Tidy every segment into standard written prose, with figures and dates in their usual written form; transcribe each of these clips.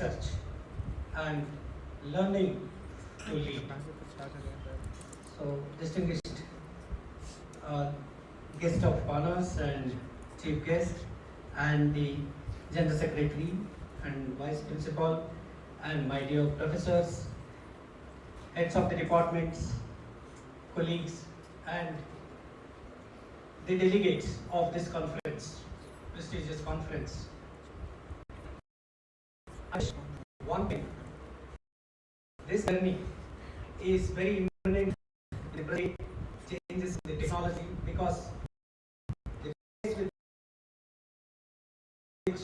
research and learning to lead. So, distinguished guest of honors and chief guest, and the General Secretary and Vice Principal, and my dear professors, heads of the departments, colleagues, and the delegates of this conference, prestigious conference. One thing, this journey is very important in the changes in the technology, because the place with which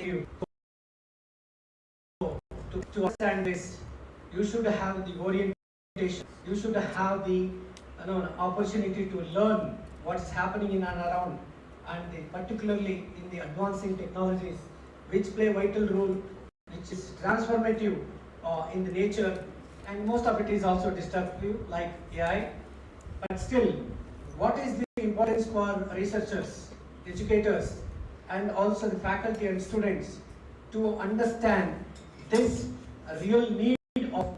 you to understand this, you should have the orientation, you should have the opportunity to learn what's happening in and around, and particularly in the advancing technologies which play a vital role, which is transformative in the nature, and most of it is also destructive, like AI. But still, what is the importance for researchers, educators, and also the faculty and students to understand this real need of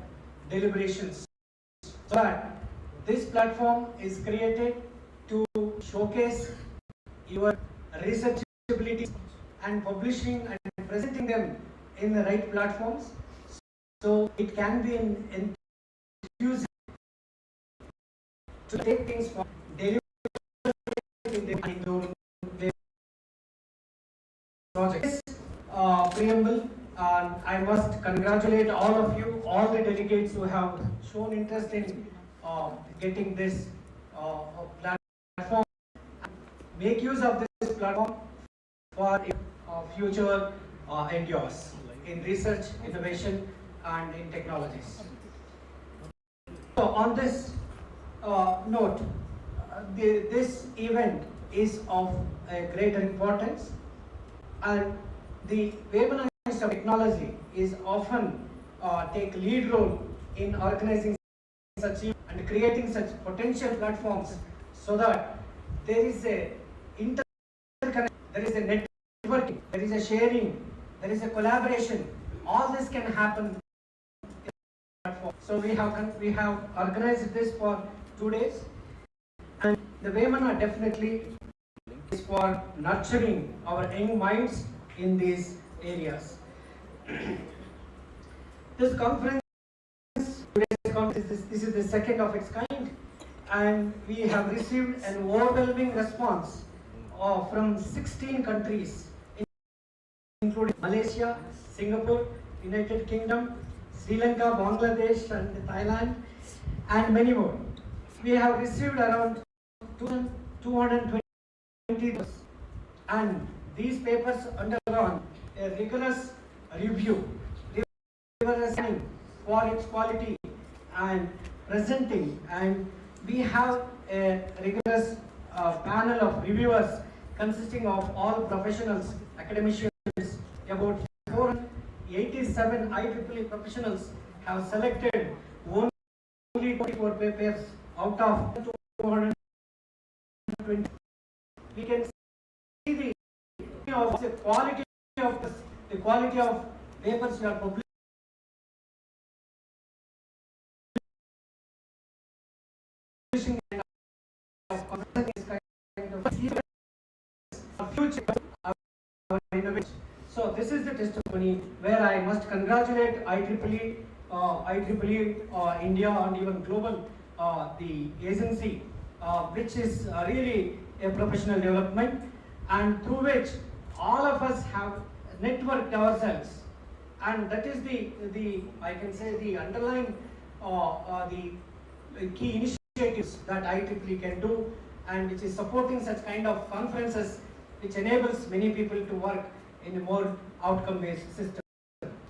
deliberations, so that this platform is created to showcase your research abilities and publishing and presenting them in the right platforms, so it can be infused to take things from delivery in the projects. Preamble, and I must congratulate all of you, all the delegates who have shown interest in getting this platform. Make use of this platform for future endeavors in research, innovation, and in technologies. So on this note, this event is of greater importance, and the Vemana of Technology is often take lead role in organizing such events and creating such potential platforms, so that there is a interconnection, there is a networking, there is a sharing, there is a collaboration. All this can happen. So we have organized this for 2 days, and the Vemana definitely is for nurturing our young minds in these areas. This conference, today's conference, this is the second of its kind, and we have received an overwhelming response from 16 countries, including Malaysia, Singapore, United Kingdom, Sri Lanka, Bangladesh, and Thailand, and many more. We have received around 220 papers, and these papers undergone a rigorous review, rigorous scanning for its quality and presenting, and we have a rigorous panel of reviewers consisting of all professionals, academicians. About 487 IEEE professionals have selected only 24 papers out of 220. We can see the quality of papers we are publishing. So this is the testimony where I must congratulate IEEE India and even global, the agency, which is really a professional development, and through which all of us have networked ourselves, and that is the I can say the underlying the key initiatives that IEEE can do, and which is supporting such kind of conferences, which enables many people to work in a more outcome-based system.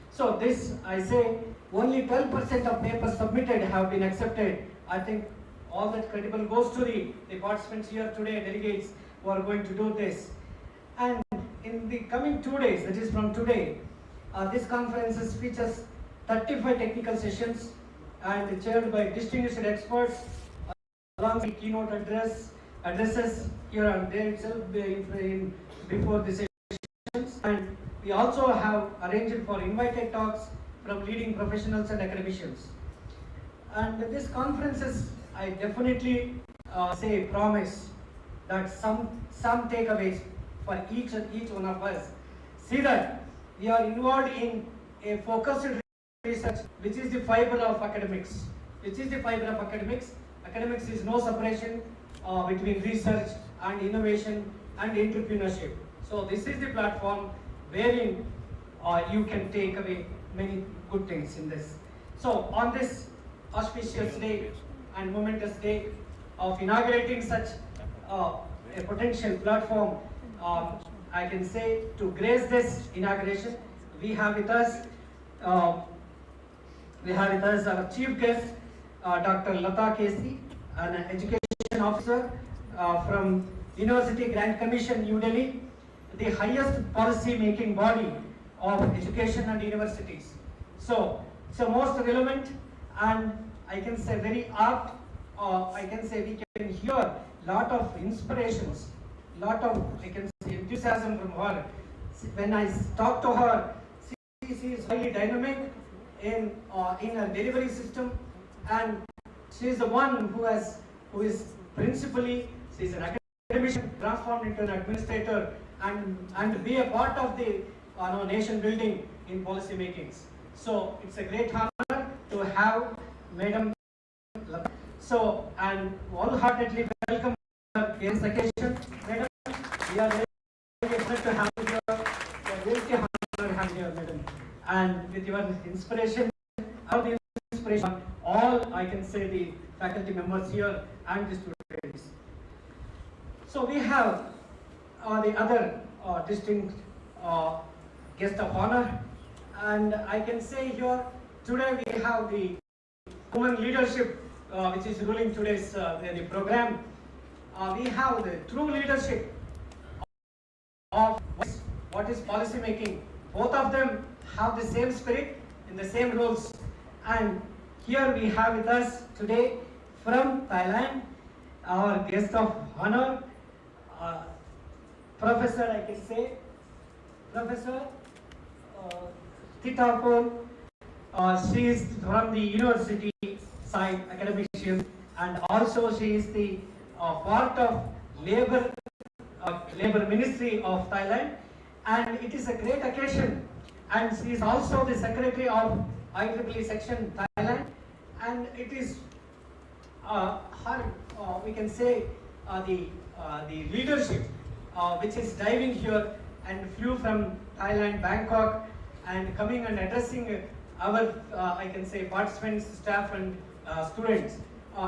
So this, I say, only 12% of papers submitted have been accepted. I think all that credit goes to the participants here today, delegates who are going to do this. And in the coming 2 days, that is from today, this conference features 35 technical sessions and chaired by distinguished experts, along with keynote addresses here and there itself before the sessions, and we also have arranged for invited talks from leading professionals and academicians. And this conferences, I definitely promise that some takeaways for each one of us. See that we are involved in a focused research, which is the fiber of academics. Academics is no separation between research and innovation and entrepreneurship. So this is the platform wherein you can take away many good things in this. So on this auspicious day and momentous day of inaugurating such a potential platform, I can say to grace this inauguration, we have with us our chief guest, Dr. Latha KC, an education officer from University Grant Commission, New Delhi, the highest policy making body of education and universities. So most relevant and I can say very apt, I can say we can hear lot of inspirations, lot of I can say enthusiasm from her. When I talk to her, she is highly dynamic in her delivery system, and she is the one who is principally, she is an academician transformed into an administrator and be a part of the nation building in policy makings. So it's a great honor to have Madam Latha. So and wholeheartedly welcome her in this occasion. Madam, we are very excited to have you here. We are very honored to have you here, Madam. And with your inspiration, all I can say the faculty members here and the students. So we have the other distinct guest of honor, and I can say here today we have the women leadership which is ruling today's the program. We have the true leadership of what is policy making. Both of them have the same spirit in the same roles, and here we have with us today from Thailand our guest of honor, Professor, I can say, Professor Thitiporn. She is from the university side academician, and also she is the part of labor ministry of Thailand, and it is a great occasion. And she is also the secretary of IEEE section Thailand, and it is her we can say the leadership which is diving here and flew from Thailand, Bangkok, and coming and addressing our I can say participants, staff and students.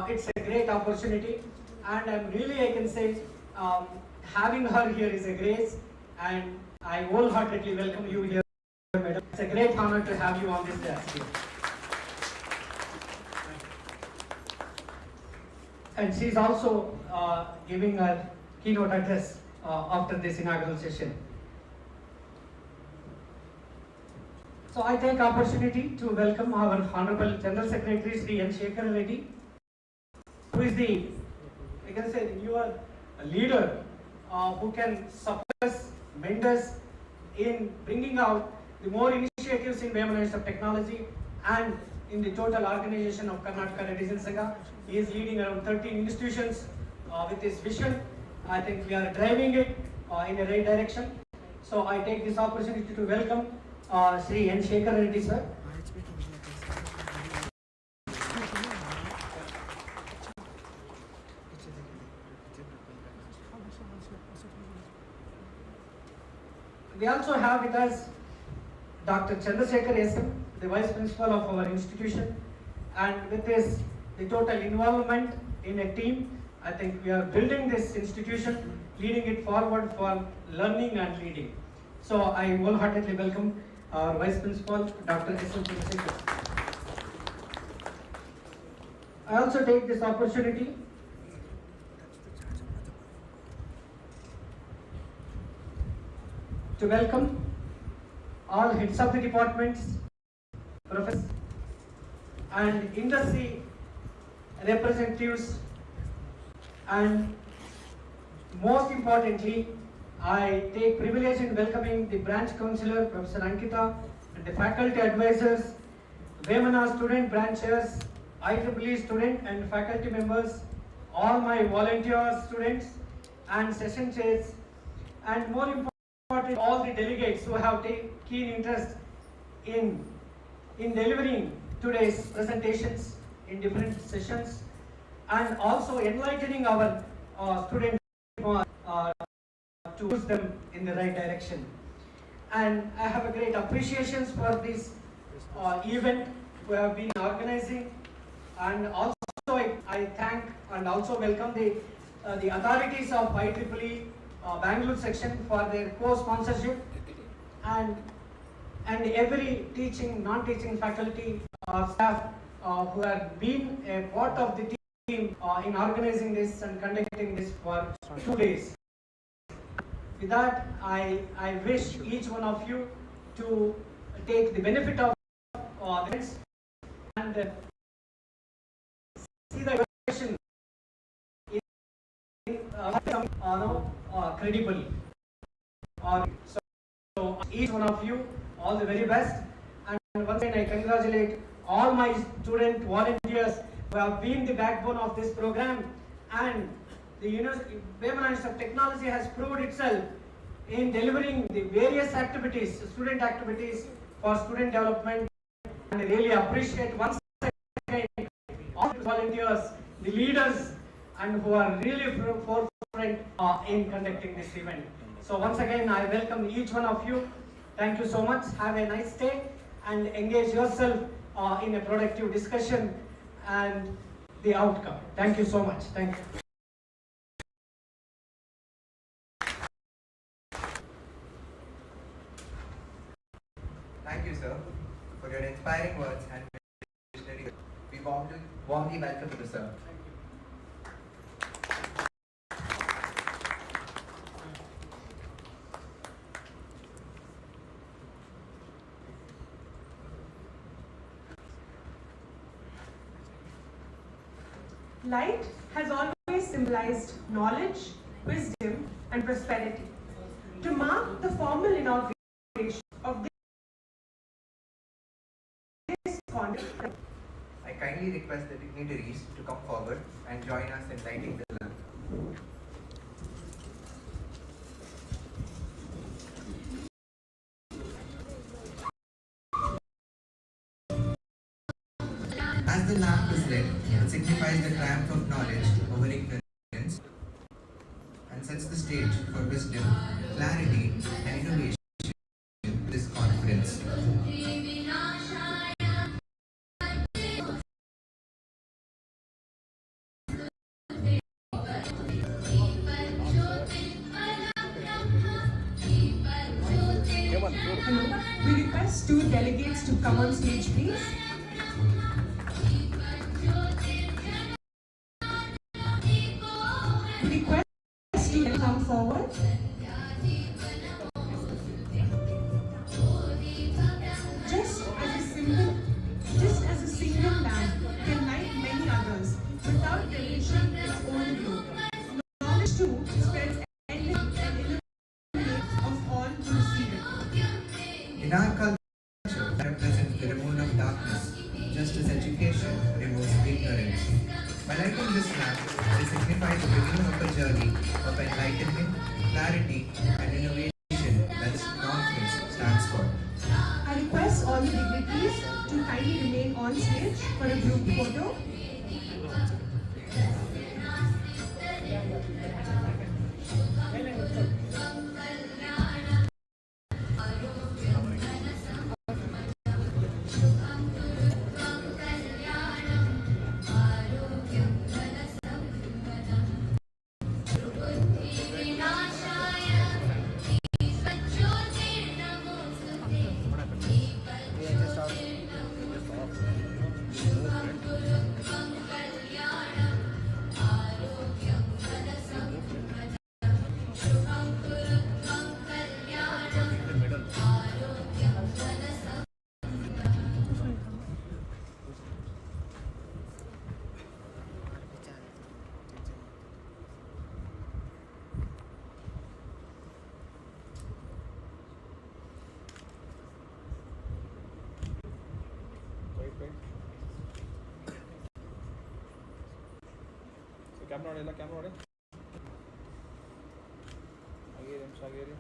It's a great opportunity, and I'm really I can say having her here is a grace, and I wholeheartedly welcome you here, Madam. It's a great honor to have you on this day. And she is also giving her keynote address after this inaugural session. So I take opportunity to welcome our Honorable General Secretary Sri Shekar Reddy, who is the, I can say, you are a leader who can suppress mentors in bringing out the more initiatives in Vemana of technology and in the total organization of Karnataka Reddy Sangha. He is leading around 13 institutions with his vision. I think we are driving it in the right direction. So I take this opportunity to welcome Sri Shekar Reddy sir. We also have with us Dr. Chandra, the Vice Principal of our institution, and with this, the total involvement in a team, I think we are building this institution, leading it forward for learning and leading. So I wholeheartedly welcome our Vice Principal, Dr. Chandra. I also take this opportunity to welcome all heads of the departments, professors, and industry representatives, and most importantly, I take privilege in welcoming the branch councillor, Professor Ankitha, and the faculty advisors, Vemana student branches, IEEE student and faculty members, all my volunteer students and session chairs, and more importantly, all the delegates who have taken keen interest in delivering today's presentations in different sessions, and also enlightening our students to use them in the right direction. And I have a great appreciation for this event we have been organizing, and also I thank and also welcome the authorities of IEEE Bangalore section for their co-sponsorship, and every teaching, non-teaching faculty staff who have been a part of the team in organizing this and conducting this for 2 days. With that, I wish each one of you to take the benefit of this and see the evaluation in credible. So each one of you, all the very best. And once again, I congratulate all my student volunteers who have been the backbone of this program, and the Vemana Institute of Technology has proved itself in delivering the various activities, student activities for student development, and I really appreciate once again all the volunteers, the leaders, and who are really forefront in conducting this event. So once again, I welcome each one of you. Thank you so much. Have a nice day and engage yourself in a productive discussion and the outcome. Thank you so much. Thank you. Thank you, sir, for your inspiring words and visionary. We warmly welcome you, sir. Light has always symbolized knowledge, wisdom, and prosperity. To mark the formal inauguration of this conference, I kindly request the dignitaries to come forward and join us in lighting the lamp. As the lamp is lit, it signifies the triumph of knowledge over ignorance and sets the stage for wisdom, clarity, and innovation in this conference. we request two delegates to come on stage, please. We request you to come forward. Just as a single lamp can light many others without diminishing its own glow, knowledge too spreads endless and illuminates of all who receive it. In our culture, that represents the removal of darkness, just as education removes ignorance. By lighting this lamp, it signifies the beginning of a journey of enlightenment, clarity, and innovation that this conference stands for. I request all the dignitaries to kindly remain on stage for a group photo. Camera ನೋಡಿ, ಎಲ್ಲ camera ನೋಡಿ. ಹಾಗೇರಿ.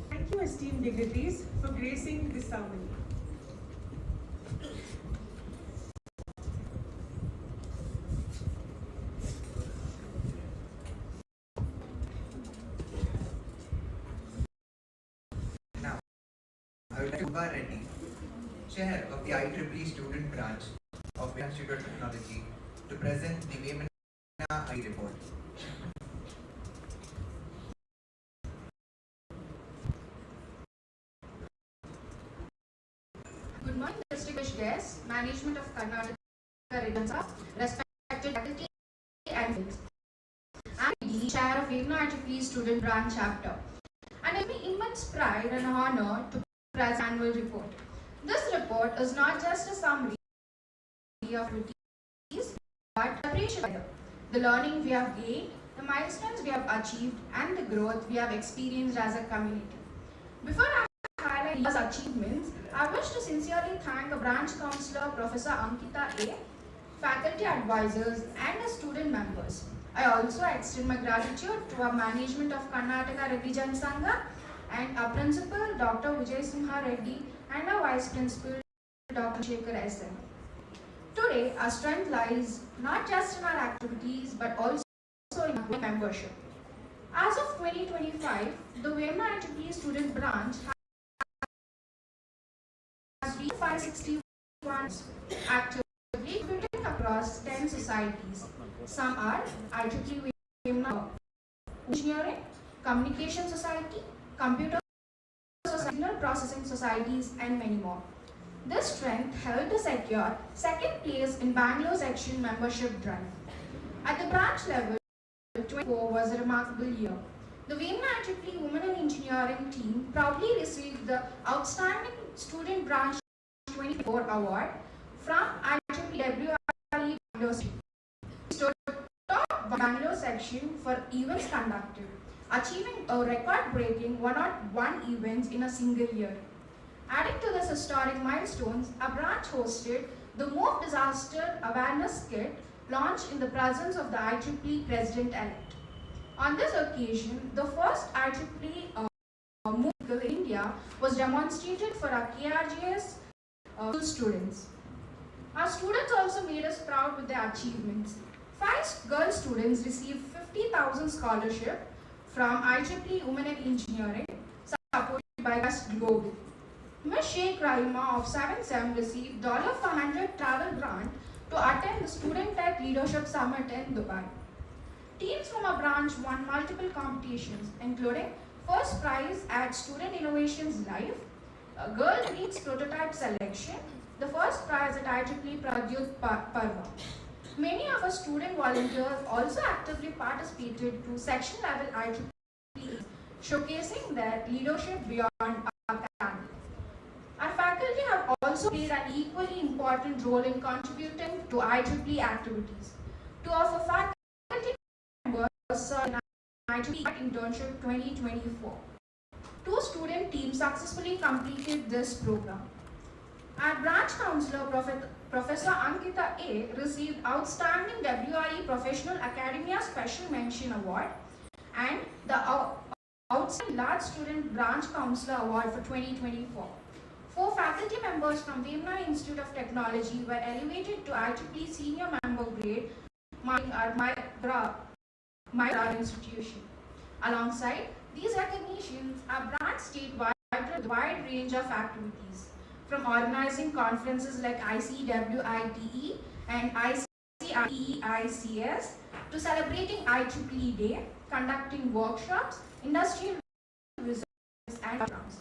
Thank you, esteemed dignitaries, for gracing this ceremony. Now, I would like to invite Reddy, Chair of the IEEE Student Branch of Institute of Technology, to present the Vemana report. Good morning, distinguished guests, management of Karnataka, respected faculty and friends. I'm the chair of Vemana IEEE Student Branch Chapter, and it is immense pride and honor to present annual report. This report is not just a summary of activities, but appreciation the learning we have gained, the milestones we have achieved, and the growth we have experienced as a community. Before I highlight these achievements, I wish to sincerely thank a branch counsellor, Professor Ankitha A, faculty advisors, and the student members. I also extend my gratitude to our management of Karnataka Reddy Sangha and our principal, Dr. Vijayasimha Reddy, and our vice principal, Dr. Shekar SM. Today, our strength lies not just in our activities, but also in our membership. As of 2025, the Vemana IEEE Student Branch has reached 561 actively contributing across 10 societies. Some are IEEE Vemana Engineering, Communication Society, Computer Signal Processing Societies, and many more. This strength helped to secure second place in Bangalore section membership drive. At the branch level, 2024 was a remarkable year. The Vemana IEEE Women in Engineering team proudly received the Outstanding Student Branch 2024 award from IEEE Bangalore. Stood top Bangalore section for events conducted, achieving a record-breaking 101 events in a single year. Adding to this historic milestones, our branch hosted the Move Disaster Awareness Kit launched in the presence of the IEEE President-elect. On this occasion, the first IEEE Move in India was demonstrated for our KRJS students. Our students also made us proud with their achievements. 5 girl students received 50,000 scholarship from IEEE Women in Engineering, supported by West Global. Ms. Shekar of 7th Sem received $500 travel grant to attend the Student Tech Leadership Summit in Dubai. Teams from our branch won multiple competitions, including first prize at Student Innovations Live, Girl Leads Prototype Selection, the first prize at IEEE Pradyut Parva. Many of our student volunteers also actively participated to section level IEEE, showcasing their leadership beyond academic. Our faculty have also played an equally important role in contributing to IEEE activities. 2 of our faculty members served in IEEE Internship 2024. 2 student teams successfully completed this program. Our branch counsellor, Professor Ankitha A, received Outstanding WIE Professional Academia Special Mention Award and the Outstanding Large Student Branch Counsellor Award for 2024. 4 faculty members from Vemana Institute of Technology were elevated to IEEE Senior Member Grade, marking our institution. Alongside these recognitions, our branch stayed vital with a wide range of activities, from organizing conferences like ICITIE and ICITIEICS to celebrating IEEE Day, conducting workshops, industrial visits, and programs.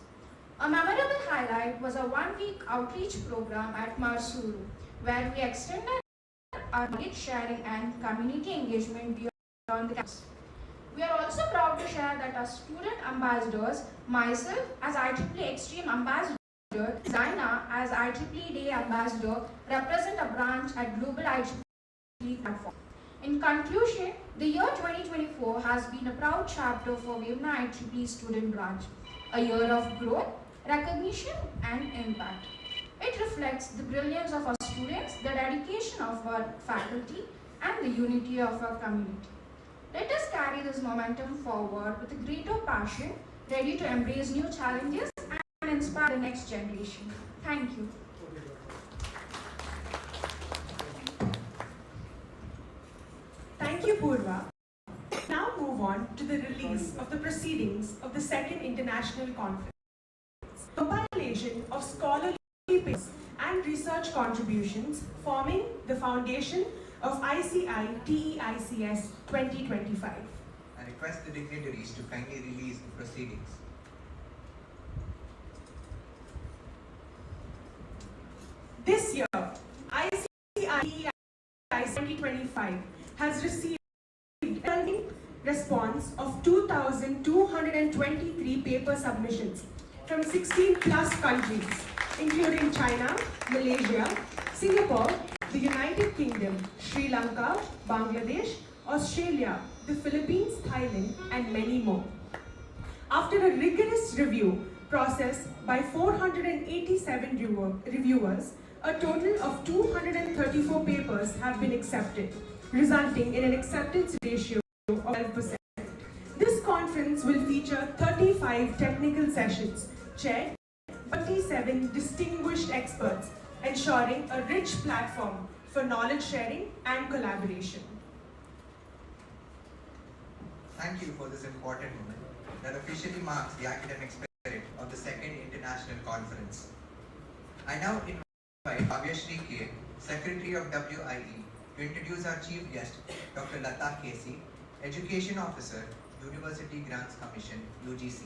A memorable highlight was a 1-week outreach program at Mysuru, where we extended our knowledge sharing and community engagement beyond the campus. We are also proud to share that our student ambassadors, myself as IEEE Extreme Ambassador, Zaina as IEEE Day Ambassador, represent a branch at Global IEEE platform. In conclusion, the year 2024 has been a proud chapter for Vemana IEEE student branch, a year of growth, recognition and impact. It reflects the brilliance of our students, the dedication of our faculty and the unity of our community. Let us carry this momentum forward with a greater passion, ready to embrace new challenges and inspire the next generation. Thank you. Thank you, Purva. Now move on to the release of the proceedings of the Second International Conference. Compilation of scholarly papers and research contributions forming the foundation of ICITIEICS 2025. I request the dignitaries to kindly release the proceedings. This year, ICITIEICS 2025 has received a response of 2,223 paper submissions from 16 plus countries, including China, Malaysia, Singapore, the United Kingdom, Sri Lanka, Bangladesh, Australia, the Philippines, Thailand, and many more. After a rigorous review process by 487 reviewers, a total of 234 papers have been accepted, resulting in an acceptance ratio of 12%. This conference will feature 35 technical sessions, chaired by 27 distinguished experts, ensuring a rich platform for knowledge sharing and collaboration. Thank you for this important moment that officially marks the academic spirit of the Second International Conference. I now invite Bhavyashri K, Secretary of WIE, to introduce our Chief Guest, Dr. Latha KC, Education Officer, University Grants Commission, UGC.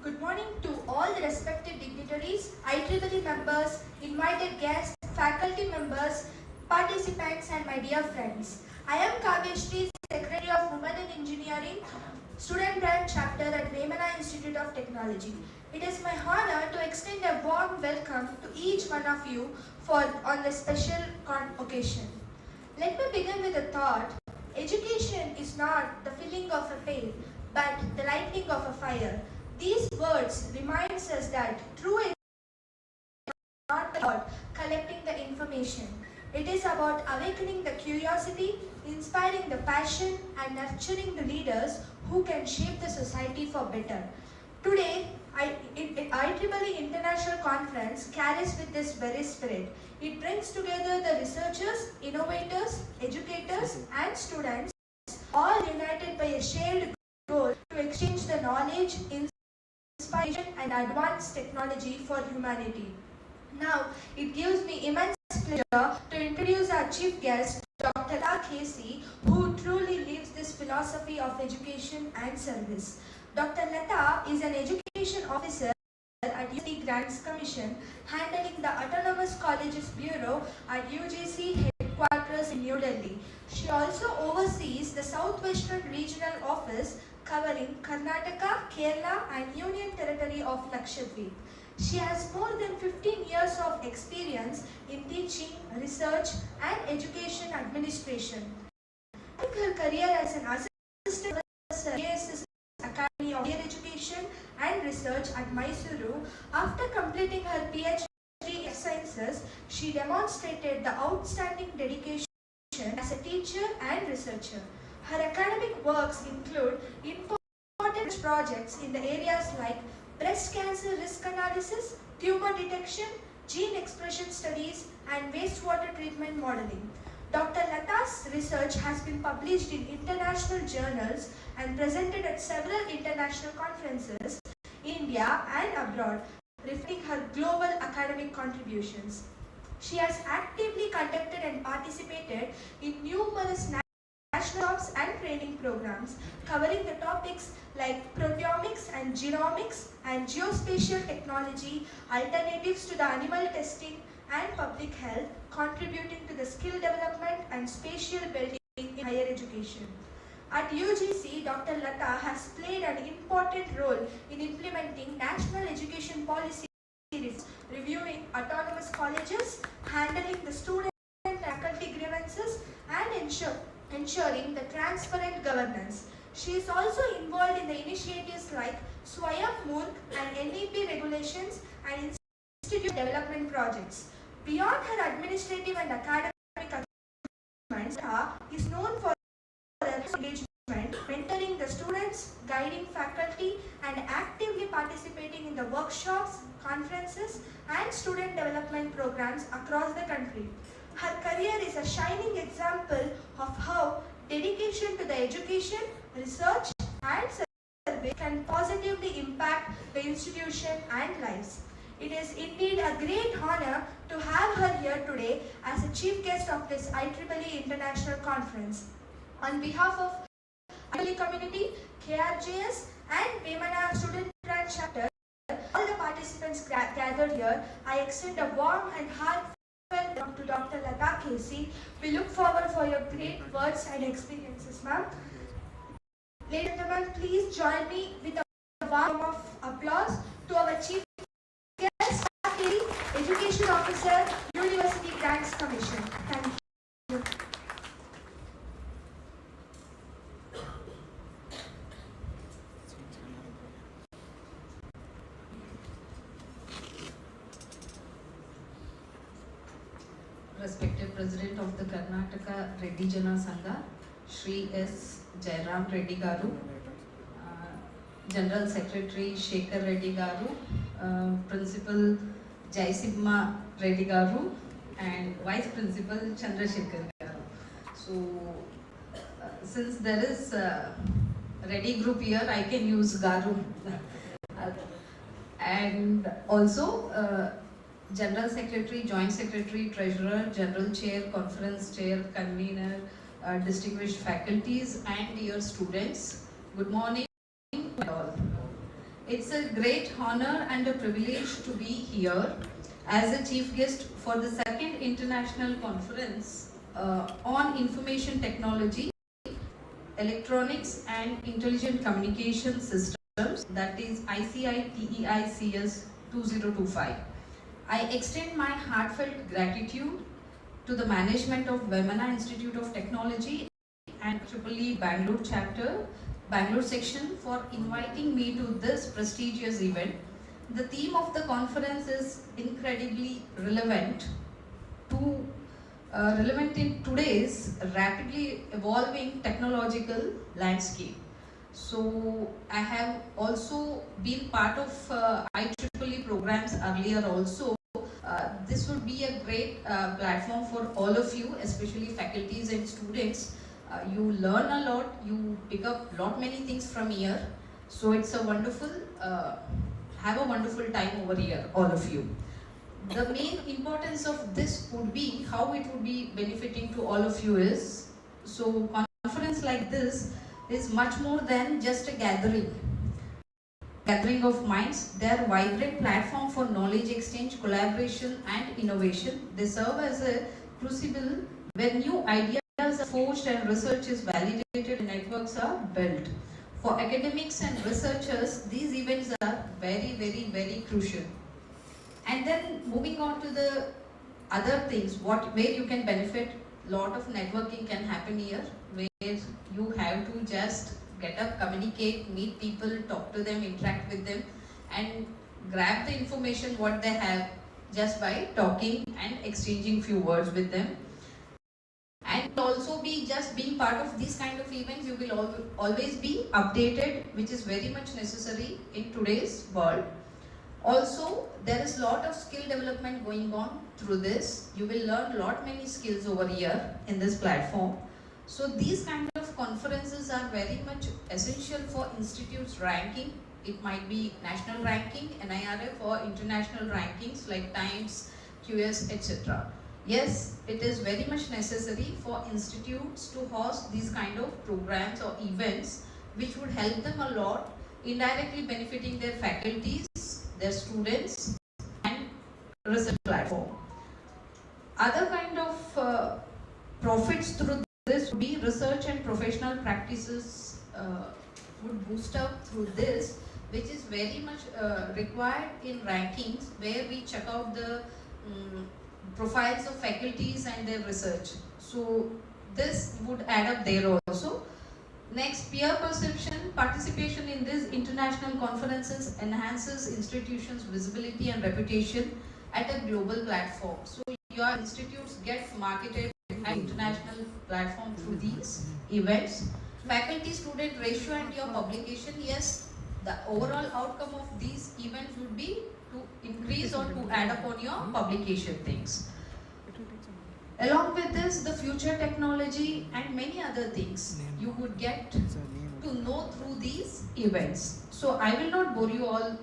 Good morning to all the respected dignitaries, IEEE members, invited guests, faculty members, participants and my dear friends. I am Kavyashri, Secretary of Women in Engineering, Student Branch Chapter at Vemana Institute of Technology. It is my honor to extend a warm welcome to each one of you on this special occasion. Let me begin with a thought. Education is not the filling of a pail, but the lighting of a fire. These words reminds us that true education is not about collecting the information. It is about awakening the curiosity, inspiring the passion, and nurturing the leaders who can shape the society for better. Today, IEEE International Conference carries with this very spirit. It brings together the researchers, innovators, educators, and students, all united by a shared goal to exchange the knowledge, inspiration, and advanced technology for humanity. Now, it gives me immense pleasure to introduce our chief guest, Dr. Latha KC, who truly lives this philosophy of education and service. Dr. Latha is an education officer at UGC Grants Commission, handling the Autonomous Colleges Bureau at UGC headquarters in New Delhi. She also oversees the Southwestern Regional Office covering Karnataka, Kerala and Union Territory of Lakshadweep. She has more than 15 years of experience in teaching, research and education administration. Her career as an assistant professor at KRJS Academy of Higher Education and Research at Mysuru. After completing her PhD in Sciences, she demonstrated the outstanding dedication as a teacher and researcher. Her academic works include important projects in the areas like breast cancer risk analysis, tumor detection, gene expression studies, and wastewater treatment modeling. Dr. Latha's research has been published in international journals and presented at several international conferences in India and abroad, reflecting her global academic contributions. She has actively conducted and participated in numerous national jobs and training programs covering the topics like proteomics and genomics and geospatial technology, alternatives to the animal testing and public health, contributing to the skill development and spatial building in higher education. At UGC, Dr. Latha has played an important role in implementing national education policies reviewing autonomous colleges, handling the student and faculty grievances, and ensuring the transparent governance. She is also involved in the initiatives like Swayam Moon and NEP regulations and institute development projects. Beyond her administrative and academic achievements, Latha is known for her engagement, mentoring the students, guiding faculty, and actively participating in the workshops, conferences, and student development programs across the country. Her career is a shining example of how dedication to the education, research, and service can positively impact the institution and lives. It is indeed a great honor to have her here today as a chief guest of this IEEE International Conference. On behalf of IEEE community, KRJS, and Vemana student branch chapter, all the participants gathered here, I extend a warm and heartfelt welcome to Dr. Latha KC. We look forward for your great words and experiences, ma'am. Ladies and gentlemen, please join me with a warm of applause to our chief guest, Education Officer, University Grants Commission. Thank you. Respected President of the Karnataka Reddy Jana Sangha, Shri S. Jayarama Reddy Garu, General Secretary Shekar Reddy Garu, Principal Vijayasimha Reddy Garu, and Vice Principal Chandra Shekar Garu. So, since there is a Reddy group here, I can use Garu. And also, General Secretary, Joint Secretary, Treasurer, General Chair, Conference Chair, Convener, distinguished faculties and dear students, good morning to all. It's a great honor and a privilege to be here as a chief guest for the second international conference on information technology, electronics and intelligent communication systems, that is ICITIEICS 2025. I extend my heartfelt gratitude to the management of Vemana Institute of Technology and IEEE Bangalore chapter, Bangalore section for inviting me to this prestigious event. The theme of the conference is incredibly relevant in today's rapidly evolving technological landscape. So I have also been part of IEEE programs earlier also. This would be a great platform for all of you, especially faculties and students. You learn a lot, you pick up many things from here. So it's a wonderful, have a wonderful time over here, all of you. The main importance of this would be how it would be benefiting to all of you is, so conference like this is much more than just a gathering of minds. They are a vibrant platform for knowledge exchange, collaboration and innovation. They serve as a crucible where new ideas are forged and research is validated and networks are built. For academics and researchers, these events are very, very, very crucial. And then moving on to the other things, where you can benefit, lot of networking can happen here, where you have to just get up, communicate, meet people, talk to them, interact with them, and grab the information what they have just by talking and exchanging few words with them. And also be just being part of these kind of events, you will always be updated, which is very much necessary in today's world. Also, there is lot of skill development going on through this. You will learn many skills over here in this platform. So these kind of conferences are very much essential for institutes ranking. It might be national ranking, NIRF, or international rankings like Times, QS, etc. Yes, it is very much necessary for institutes to host these kind of programs or events which would help them a lot, indirectly benefiting their faculties, their students and research platform. Other kind of profits through this would be research and professional practices would boost up through this, which is very much required in rankings, where we check out the profiles of faculties and their research. So this would add up there also. Next, peer perception. Participation in these international conferences enhances institutions' visibility and reputation at a global platform. So your institutes get marketed at international platform through these events. Faculty-student ratio and your publication, yes, the overall outcome of these events would be to increase or to add up on your publication things. Along with this, the future technology and many other things you would get to know through these events. So I will not bore you all.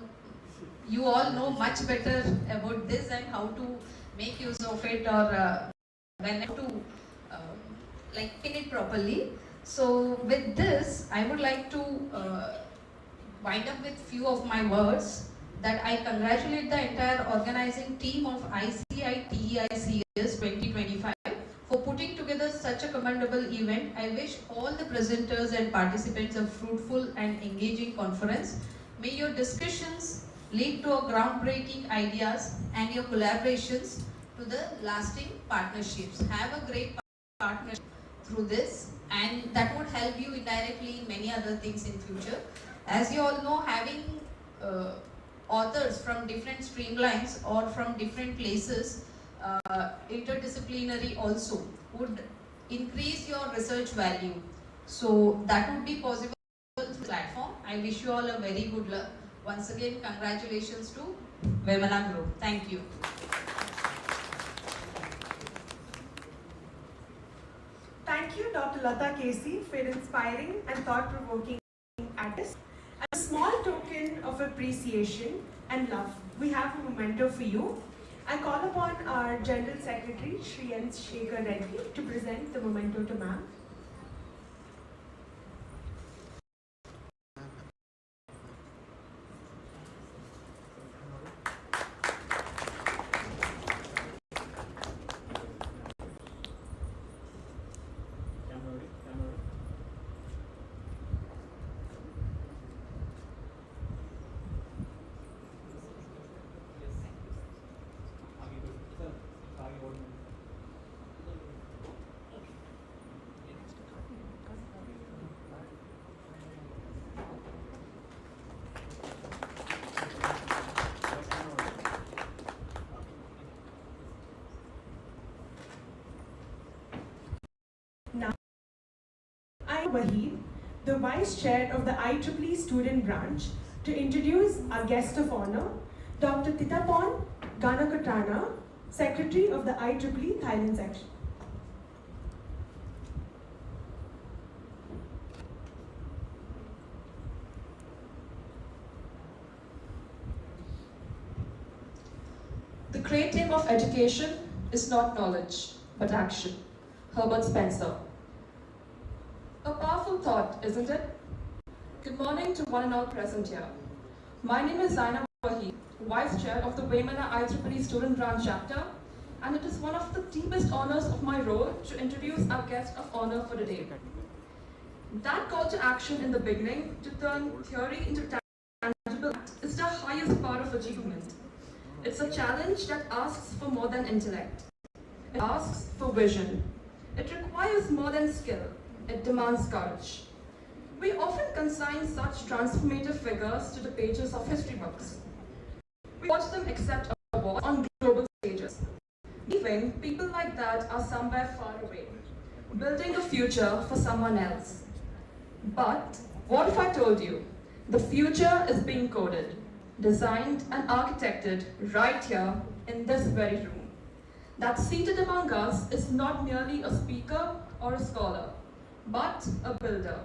You all know much better about this and how to make use of it, or when to like pin it properly. So with this, I would like to wind up with few of my words, that I congratulate the entire organizing team of ICITIEICS 2025 for putting together such a commendable event. I wish all the presenters and participants a fruitful and engaging conference. May your discussions lead to a groundbreaking ideas and your collaborations to the lasting partnerships. Have a great partnership through this, and that would help you indirectly in many other things in future. As you all know, having authors from different streamlines or from different places, interdisciplinary also, would increase your research value. So that would be possible through the platform. I wish you all a very good luck. Once again, congratulations to Vemana Group. Thank you. Thank you, Dr. Latha Casey, for inspiring and thought-provoking address. As a small token of appreciation and love, we have a memento for you. I call upon our General Secretary, Shri N. Shekar Reddy, to present the memento to ma'am. Wahid, the Vice Chair of the IEEE Student Branch, to introduce our guest of honor, Dr. Thitiporn Ganakatana, Secretary of the IEEE Thailand Section. The great aim of education is not knowledge, but action. Herbert Spencer. A powerful thought, isn't it? Good morning to one and all present here. My name is Zainab Wahid, Vice Chair of the Vemana IEEE Student Branch Chapter, and it is one of the deepest honors of my role to introduce our guest of honor for today. That call to action in the beginning to turn theory into tangible act is the highest part of achievement. It's a challenge that asks for more than intellect. It asks for vision. It requires more than skill. It demands courage. We often consign such transformative figures to the pages of history books. We watch them accept awards on global stages. Even people like that are somewhere far away, building a future for someone else. But what if I told you, the future is being coded, designed and architected right here in this very room. That seated among us is not merely a speaker or a scholar, but a builder,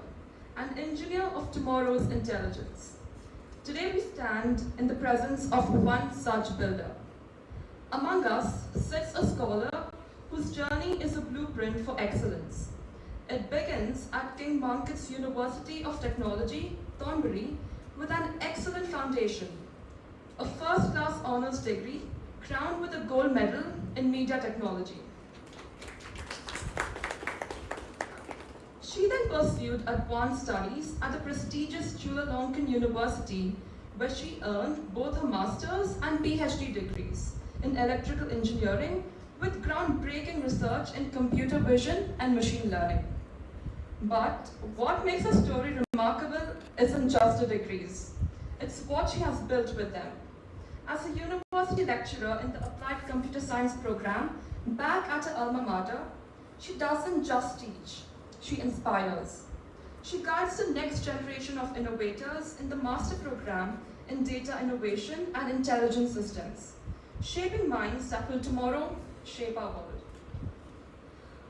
an engineer of tomorrow's intelligence. Today we stand in the presence of one such builder. Among us sits a scholar whose journey is a blueprint for excellence. It begins at King Mankit's University of Technology, Thornbury, with an excellent foundation, a first-class honors degree crowned with a gold medal in media technology. She then pursued advanced studies at the prestigious Chulalongkorn University where she earned both her master's and PhD degrees in electrical engineering with groundbreaking research in computer vision and machine learning. But what makes her story remarkable isn't just her degrees, it's what she has built with them. As a university lecturer in the Applied Computer Science program back at her alma mater, she doesn't just teach, she inspires. She guides the next generation of innovators in the master program in data innovation and intelligent systems, shaping minds that will tomorrow shape our world.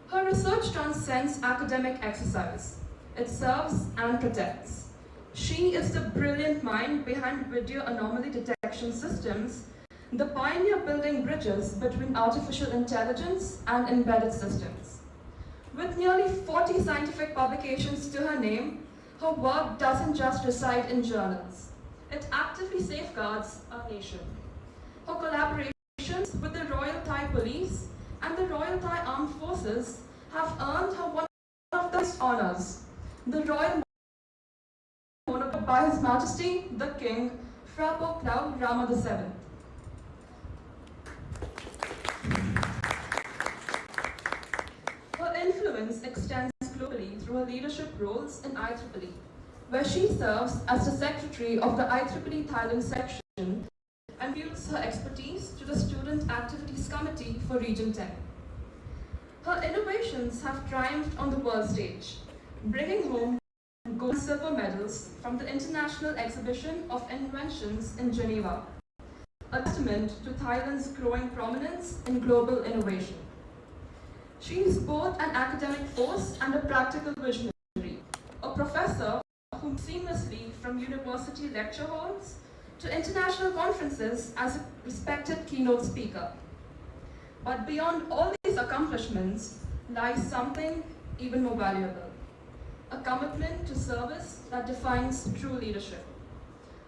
Her research transcends academic exercise. It serves and protects. She is the brilliant mind behind video anomaly detection systems, the pioneer building bridges between artificial intelligence and embedded systems. With nearly 40 scientific publications to her name, her work doesn't just reside in journals. It actively safeguards our nation. Her collaborations with the Royal Thai Police and the Royal Thai Armed Forces have earned her one of those honors, the Royal Monarch by His Majesty the King Phra Klau Rama VII. Her influence extends globally through her leadership roles in IEEE, where she serves as the secretary of the IEEE Thailand section and wields her expertise to the Student Activities Committee for Region 10. Her innovations have triumphed on the world stage, bringing home gold and silver medals from the International Exhibition of Inventions in Geneva, a testament to Thailand's growing prominence in global innovation. She is both an academic force and a practical visionary, a professor who seamlessly from university lecture halls to international conferences as a respected keynote speaker. But beyond all these accomplishments lies something even more valuable, a commitment to service that defines true leadership.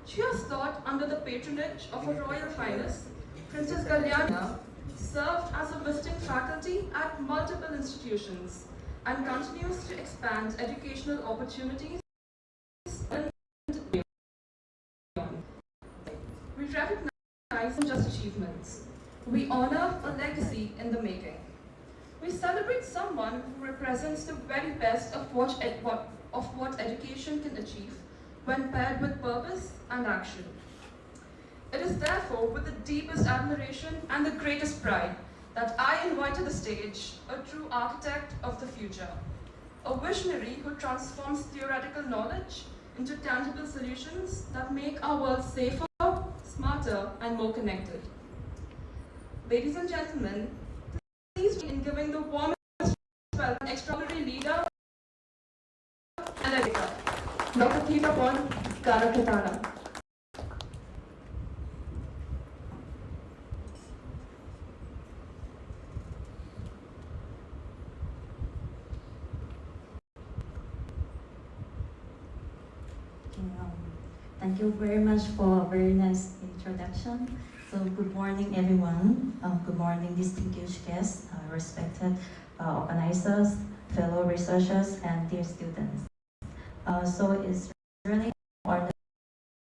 She has taught under the patronage of Her Royal Highness, Princess Kalyana, served as a visiting faculty at multiple institutions, and continues to expand educational opportunities and beyond. We recognize not just achievements. We honor a legacy in the making. We celebrate someone who represents the very best of what education can achieve when paired with purpose and action. It is therefore with the deepest admiration and the greatest pride that I invite to the stage a true architect of the future, a visionary who transforms theoretical knowledge into tangible solutions that make our world safer, smarter, and more connected. Ladies and gentlemen, please join in giving the warmest welcome to an extraordinary leader and editor, Dr. Thitiporn Ankitha. Thank you very much for a very nice introduction. So good morning, everyone. Good morning, distinguished guests, respected organizers, fellow researchers, and dear students. So it's really honored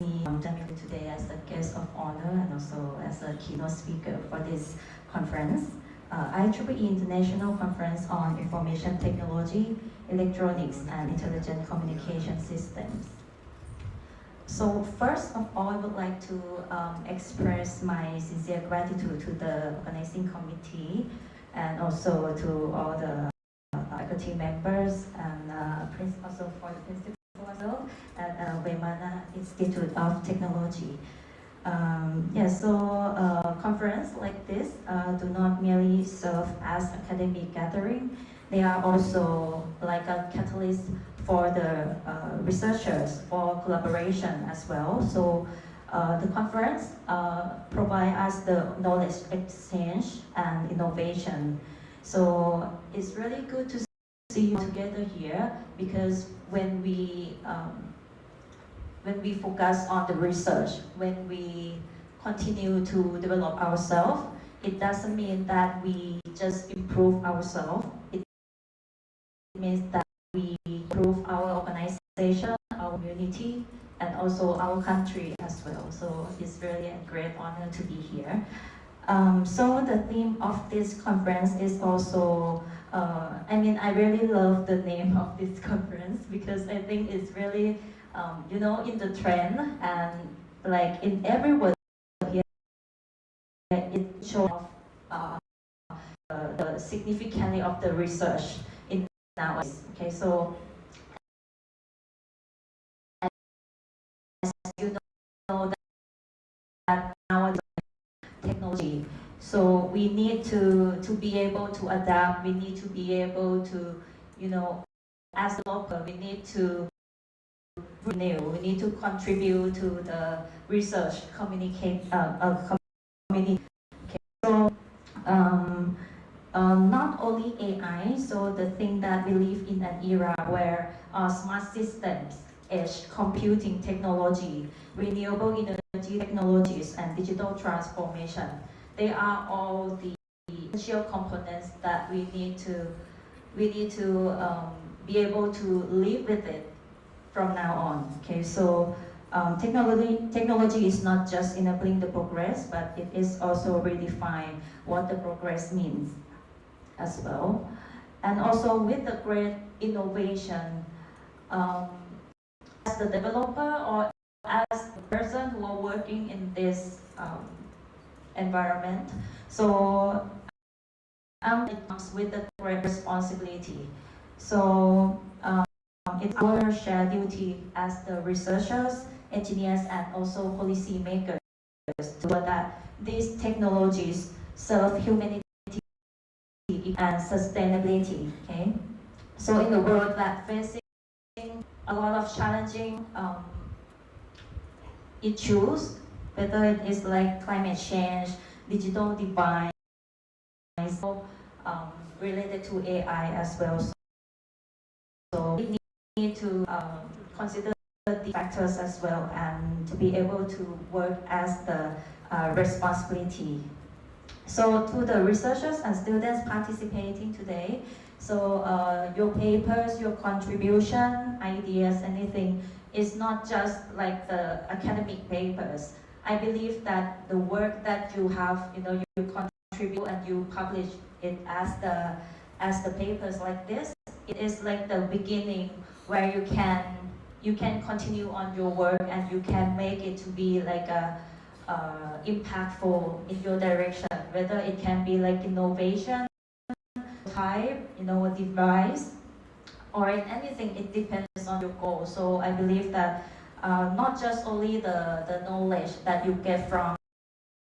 to be joining today as a guest of honor and also as a keynote speaker for this conference. IEEE International Conference on Information Technology, Electronics, and Intelligent Communication Systems. So first of all, I would like to express my sincere gratitude to the organizing committee and also to all the faculty members and also for the principal at Vemana Institute of Technology. Conference like this do not merely serve as academic gathering, they are also like a catalyst for the researchers for collaboration as well. So the conference provide us the knowledge exchange and innovation. So it's really good to see you together here because when we focus on the research, when we continue to develop ourselves, it doesn't mean that we just improve ourselves. It means that we improve our organization, our community, and also our country as well. So it's really a great honor to be here. So the theme of this conference is also, I really love the name of this conference because I think it's really, in the trend, and like in every word here, it shows the significance of the research in nowadays. Okay, so as you know that nowadays technology, so we need to be able to adapt. We need to be able to, as a developer, we need to renew. We need to contribute to the research community. So not only AI. So the thing that we live in an era where smart systems, edge computing technology, renewable energy technologies, and digital transformation, they are all the essential components that we need to be able to live with it from now on. Okay, so technology is not just enabling the progress, but it is also redefine what the progress means as well. And also with the great innovation, as the developer or as the person who are working in this environment, so it comes with the great responsibility. So it's our shared duty as the researchers, engineers, and also policy makers to ensure that these technologies serve humanity and sustainability. Okay, so in the world that facing a lot of challenging issues, whether it is like climate change, digital divide, related to AI as well. So we need to consider the factors as well, and to be able to work as the responsibility. So to the researchers and students participating today, so your papers, your contribution, ideas, anything is not just like the academic papers. I believe that the work that you have, you contribute and you publish it as the papers like this, it is like the beginning where you can continue on your work and you can make it to be like a impactful in your direction, whether it can be like innovation type, a device, or in anything. It depends on your goal. So I believe that not just only the knowledge that you get from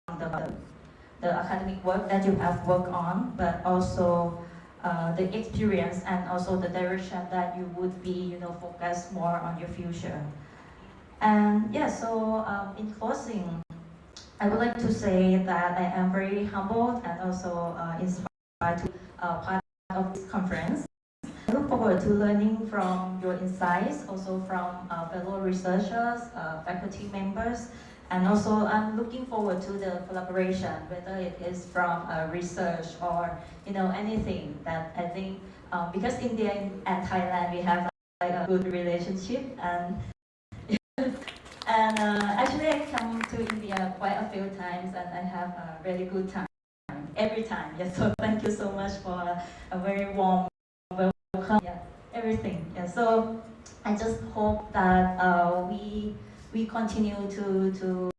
the academic work that you have worked on, but also the experience and also the direction that you would be, focused more on your future. And yeah, so in closing, I would like to say that I am very humbled and also inspired to part of this conference. I look forward to learning from your insights, also from fellow researchers, faculty members, and also I'm looking forward to the collaboration, whether it is from research or anything that I think, because India and Thailand, we have like a good relationship, and actually I come to India quite a few times and I have a really good time every time. Yes, so thank you so much for a very warm welcome. Yeah, everything. Yeah, so I just hope that we continue to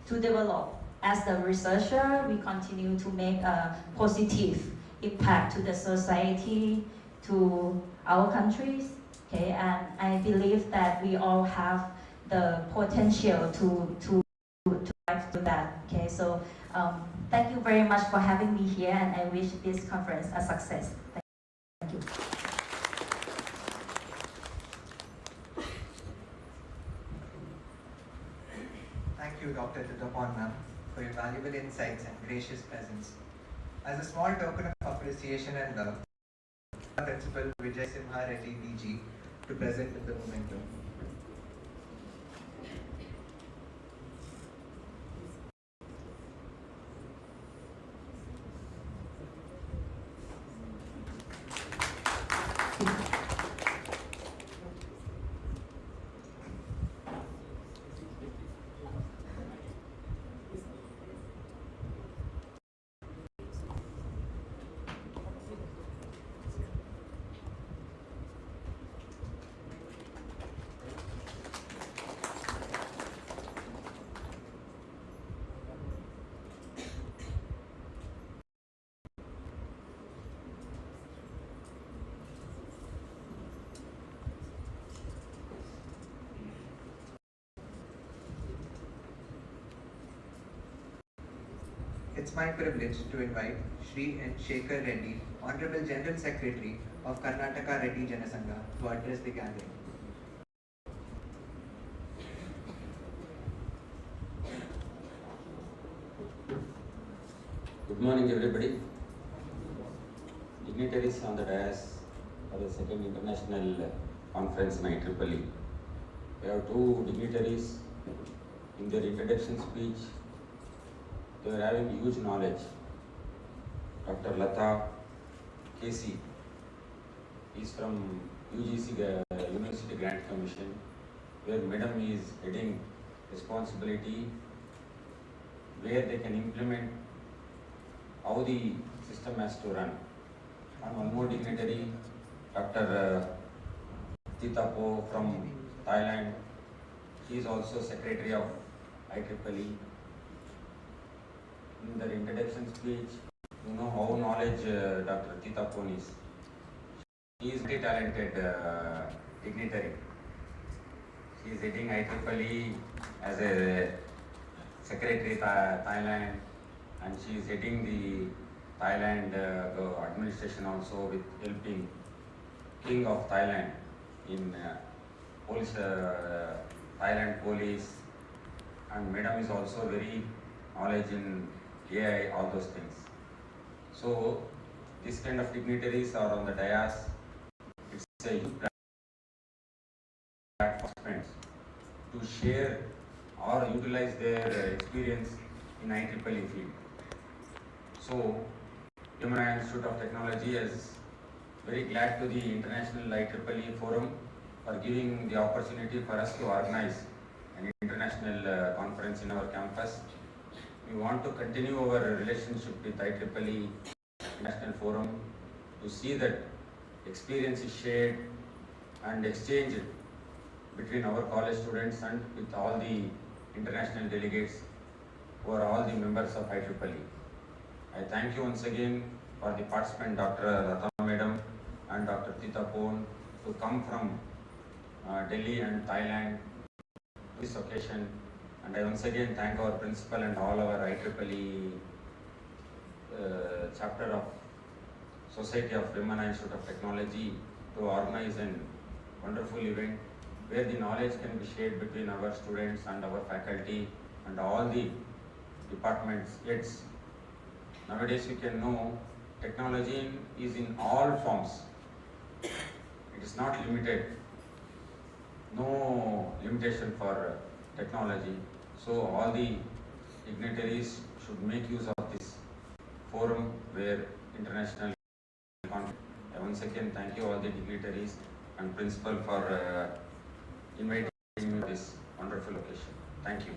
develop as the researcher. We continue to make a positive impact to the society, to our countries. Okay, and I believe that we all have the potential to drive to that. Okay, so thank you very much for having me here, and I wish this conference a success. Thank you. Thank you, Dr. Thitiporn ma'am, for your valuable insights and gracious presence. As a small token of appreciation and love, Principal Vijayasimha Reddy DG to present with the momentum. it's my privilege to invite Shri N. Shekar Reddy, Honorable General Secretary of Karnataka Reddy Janasangha, to address the gathering. Good morning, everybody. Dignitaries on the dais for the second international conference in IEEE. We have two dignitaries. In their introduction speech, they were having huge knowledge. Dr. Latha, KC, is from UGC University Grant Commission, where Madam is heading responsibility, where they can implement how the system has to run. And one more dignitary, Dr. Thitiporn from Thailand. He is also Secretary of IEEE. In the introduction speech, you know how knowledge Dr. Thitiporn is. He is a very talented dignitary. She is heading IEEE as a Secretary Thailand, and she is heading the Thailand administration also, with helping King of Thailand in police, Thailand police, and Madam is also very knowledge in AI, all those things. So this kind of dignitaries are on the dais. It's a huge platform to share or utilize their experience in IEEE field. So Vemana Institute of Technology is very glad to the International IEEE Forum for giving the opportunity for us to organize an international conference in our campus. We want to continue our relationship with IEEE International Forum to see that experience is shared and exchanged between our college students and with all the international delegates who are all the members of IEEE. I thank you once again for the participant Dr. Latha Madam and Dr. Thitiporn to come from Delhi and Thailand this occasion, and I once again thank our principal and all our IEEE chapter of Society of Vemana Institute of Technology to organize a wonderful event where the knowledge can be shared between our students and our faculty and all the departments. It's nowadays you can know technology is in all forms. It is not limited. No limitation for technology. So all the dignitaries should make use of this forum where international conference. Once again, thank you all the dignitaries and principal for inviting me to this wonderful occasion. Thank you.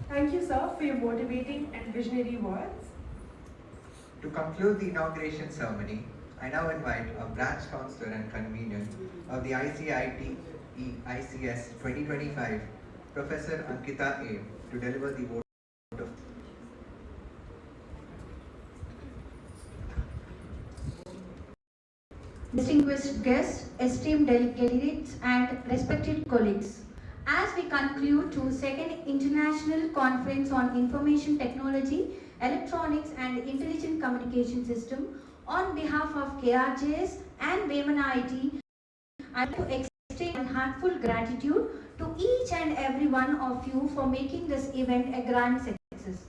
Thank you, sir, for your motivating and visionary words. To conclude the inauguration ceremony, I now invite our branch counsellor and convener of the ICITIECS 2025, Professor Ankitha A, to deliver the vote of. Distinguished guests, esteemed delegates, and respected colleagues, as we conclude to second International Conference on Information Technology, Electronics and Intelligent Communication System, on behalf of KRJS and Vemana IT, I would like to extend my heartful gratitude to each and every one of you for making this event a grand success.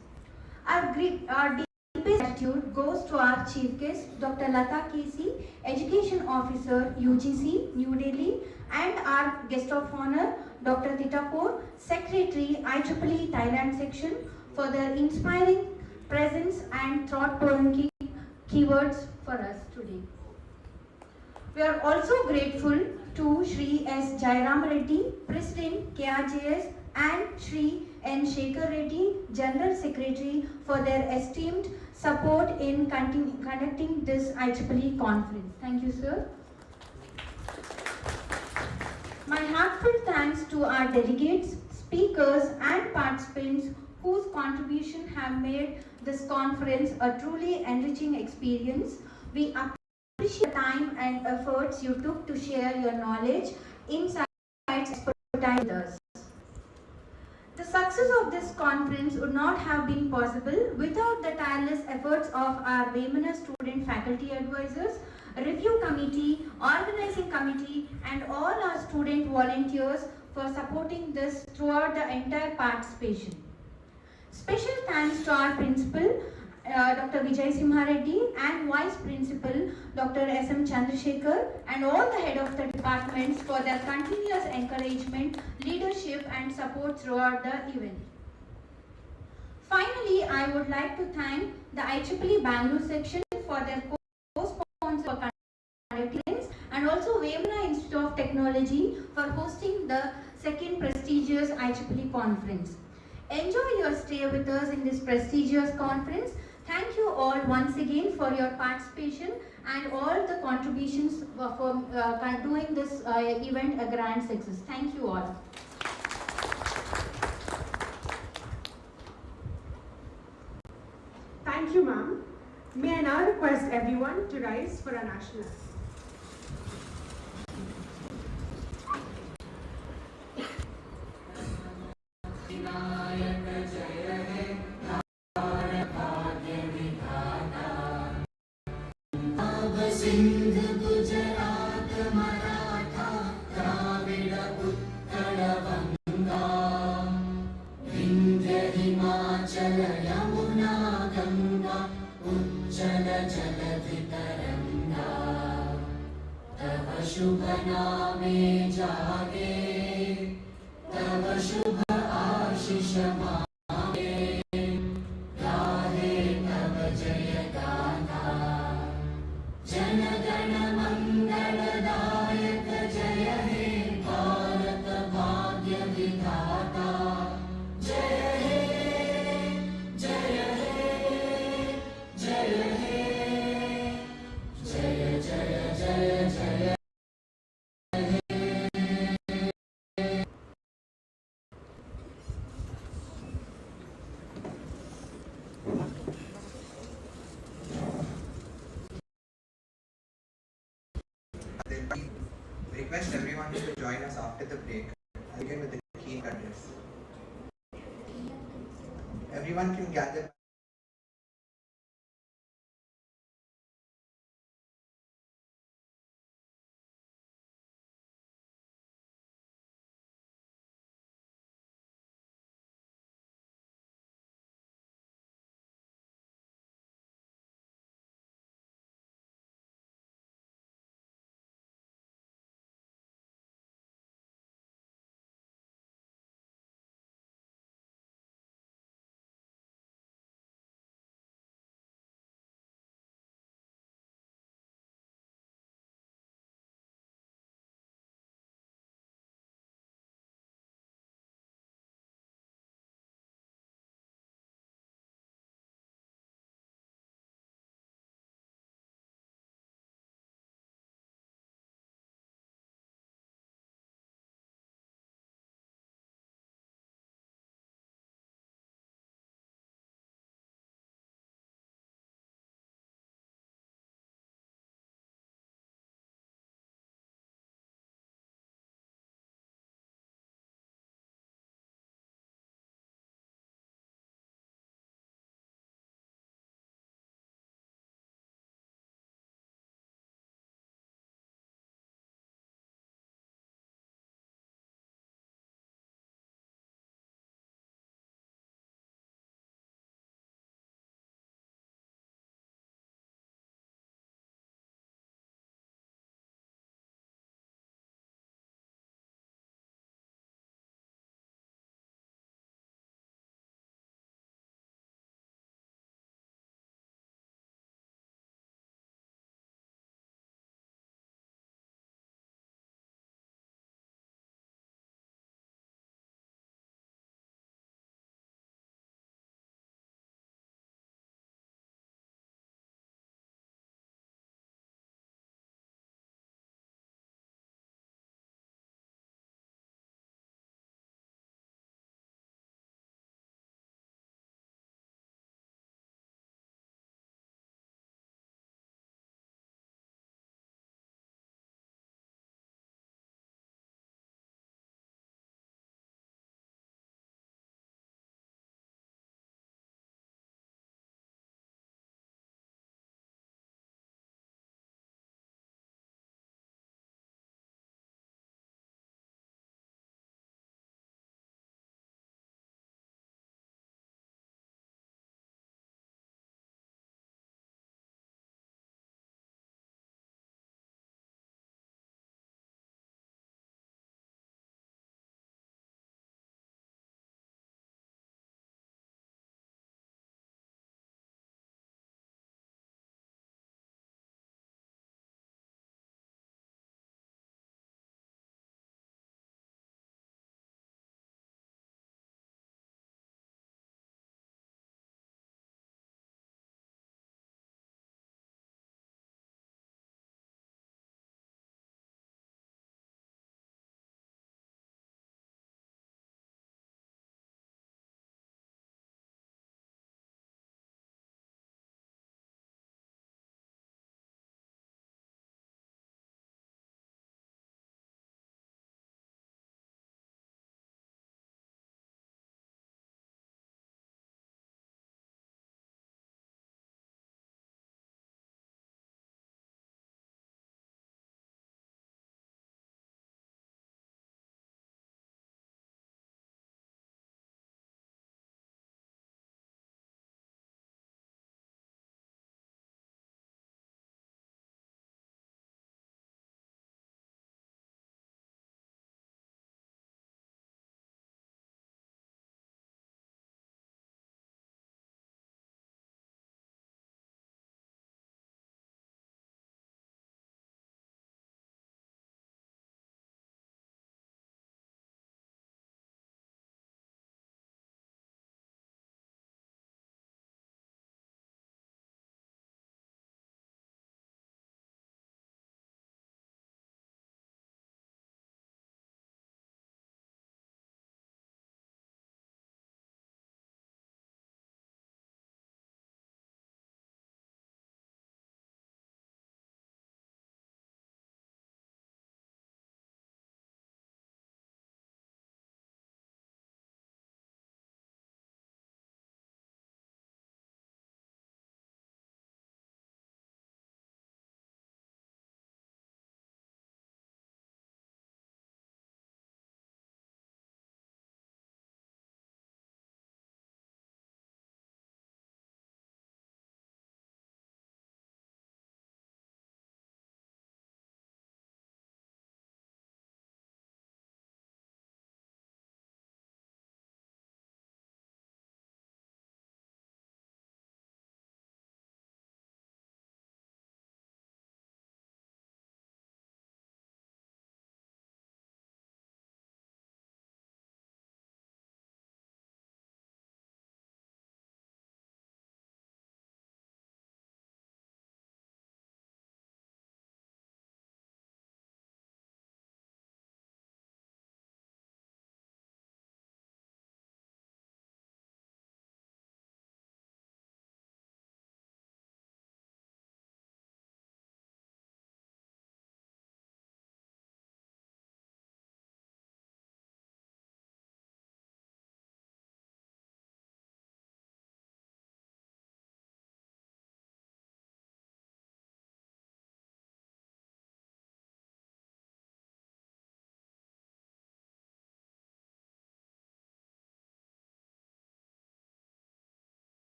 Our deepest gratitude goes to our Chief Guest, Dr. Latha KC, Education Officer, UGC, New Delhi, and our Guest of Honor, Dr. Thitiporn, Secretary, IEEE Thailand Section, for their inspiring presence and thought-provoking keywords for us today. We are also grateful to Shri S. Jayarama Reddy, President, KRJS, and Shri N. Shekar Reddy, General Secretary, for their esteemed support in conducting this IEEE conference. Thank you, sir. My heartfelt thanks to our delegates, speakers, and participants whose contribution have made this conference a truly enriching experience. We appreciate the time and efforts you took to share your knowledge, insights, insights, expertise with us. The success of this conference would not have been possible without the tireless efforts of our Vemana student faculty advisors, review committee, organizing committee, and all our student volunteers for supporting this throughout the entire participation. Special thanks to our principal, Dr. Vijayasimha Reddy, and Vice Principal, Dr. S.M. Chandra Shekar, and all the head of the departments for their continuous encouragement, leadership, and support throughout the event. Finally, I would like to thank the IEEE Bangalore section for their co-sponsor for conducting, and also Vemana Institute of Technology for hosting the second prestigious IEEE conference. Enjoy your stay with us in this prestigious conference. Thank you all once again for your participation and all the contributions for doing this event a grand success. Thank you all. Thank you, ma'am. May I now request everyone to rise for a national anthem. शुभ नामे जागे तव शुभ आशीष मागे गाहे तव जय गाथा जन गण मंगलदायक जय हे भारत भाग्य विधाता जय हे जय हे जय हे जय जय जय जय Request everyone to join us after the break. I'll begin with the keynote address. Everyone can gather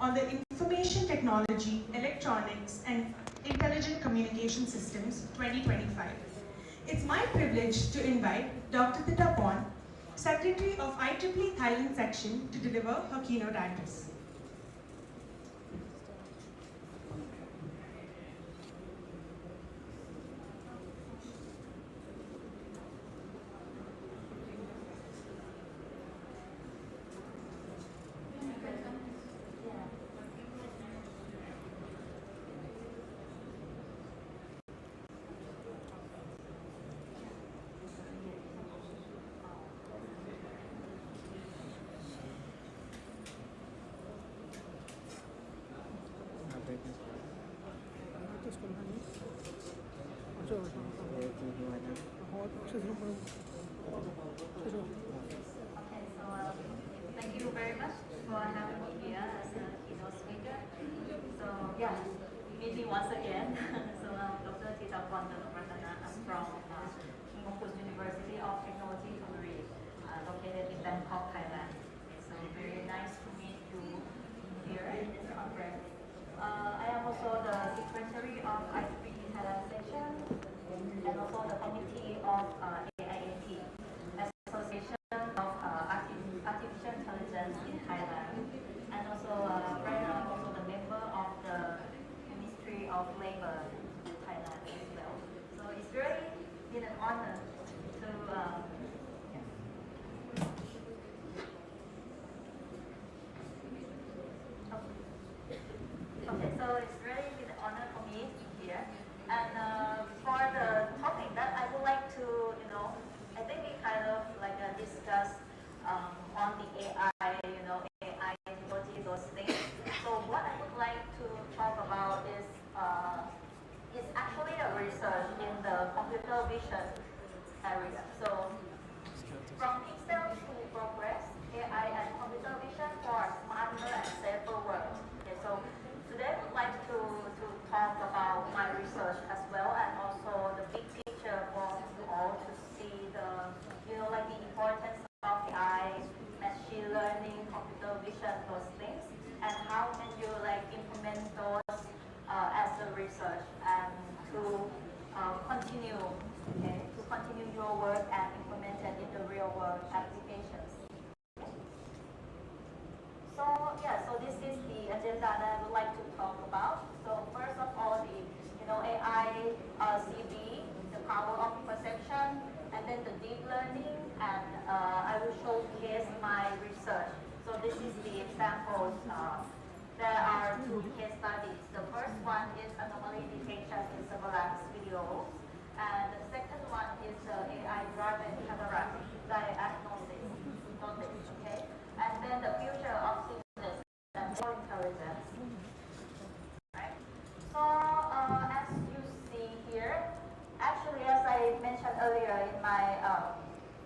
on the Information Technology, Electronics and Intelligent Communication Systems 2025. It's my privilege to invite Dr. Thitiporn, Secretary of IEEE Thailand Section, to deliver her keynote address. Thank you very much for having me here as a keynote speaker. So yeah, meet me once again. So Dr. Thitiporn, I'm from University of Technology, located in Bangkok, Thailand. So very nice to meet you here in this conference. I am also the Secretary of IEEE Thailand Section and also the Committee of AIAT, Association of Artificial Intelligence in Thailand, and also right now I'm also the member of the Ministry of Labor in Thailand as well. So it's really been an honor to Okay, so it's really been an honor for me to be here. And for the topic that I would like to, I think we kind of like discuss on the AI, AI technology, those things. So what I would like to talk about is actually a research in the computer vision area. So from pixel to progress, AI and computer vision for a smarter and safer world. Okay, so today I would like to talk about my research as well, and also the big picture for you all to see the, like the importance of AI, machine learning, computer vision, those things, and how can you like implement those as a research and to continue, to continue your work and implement it in the real world applications. So yeah, so this is the agenda that I would like to talk about. So first of all, the AI CV, the power of perception, and then the deep learning, and I will showcase my research. So this is the examples. There are two case studies. The first one is anomaly detection in surveillance videos, and the second one is the AI-driven cataract diagnosis. Okay, and then the future of synthesis and more intelligence. Right. So as you see here, actually, as I mentioned earlier in my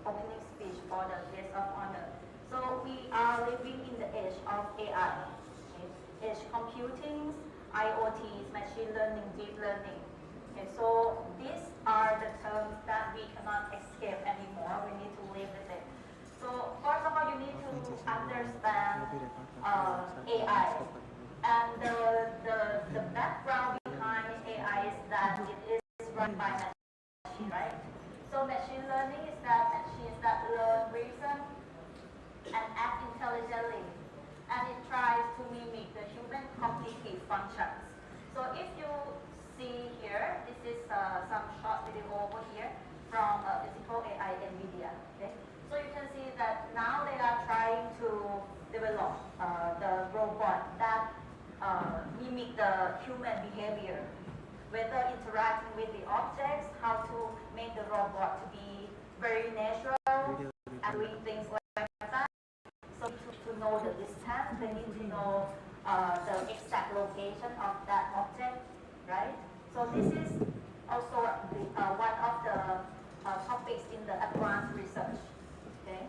opening speech for the guest of honor, so we are living in the age of AI. Edge computing, IoT, machine learning, deep learning. Okay, so these are the terms that we cannot escape anymore. We need to live with it. So first of all, you need to understand AI. And the background behind AI is that it is run by machine, right? So machine learning is that machines that learn, reason, and act intelligently. And it tries to mimic the human cognitive functions. So if you see here, this is some short video over here from Physical AI NVIDIA. Okay? So you can see that now they are trying to develop the robot that mimic the human behavior, whether interacting with the objects, how to make the robot to be very natural and doing things like that. So to know the distance, they need to know the exact location of that object, right? So this is also one of the topics in the advanced research, okay?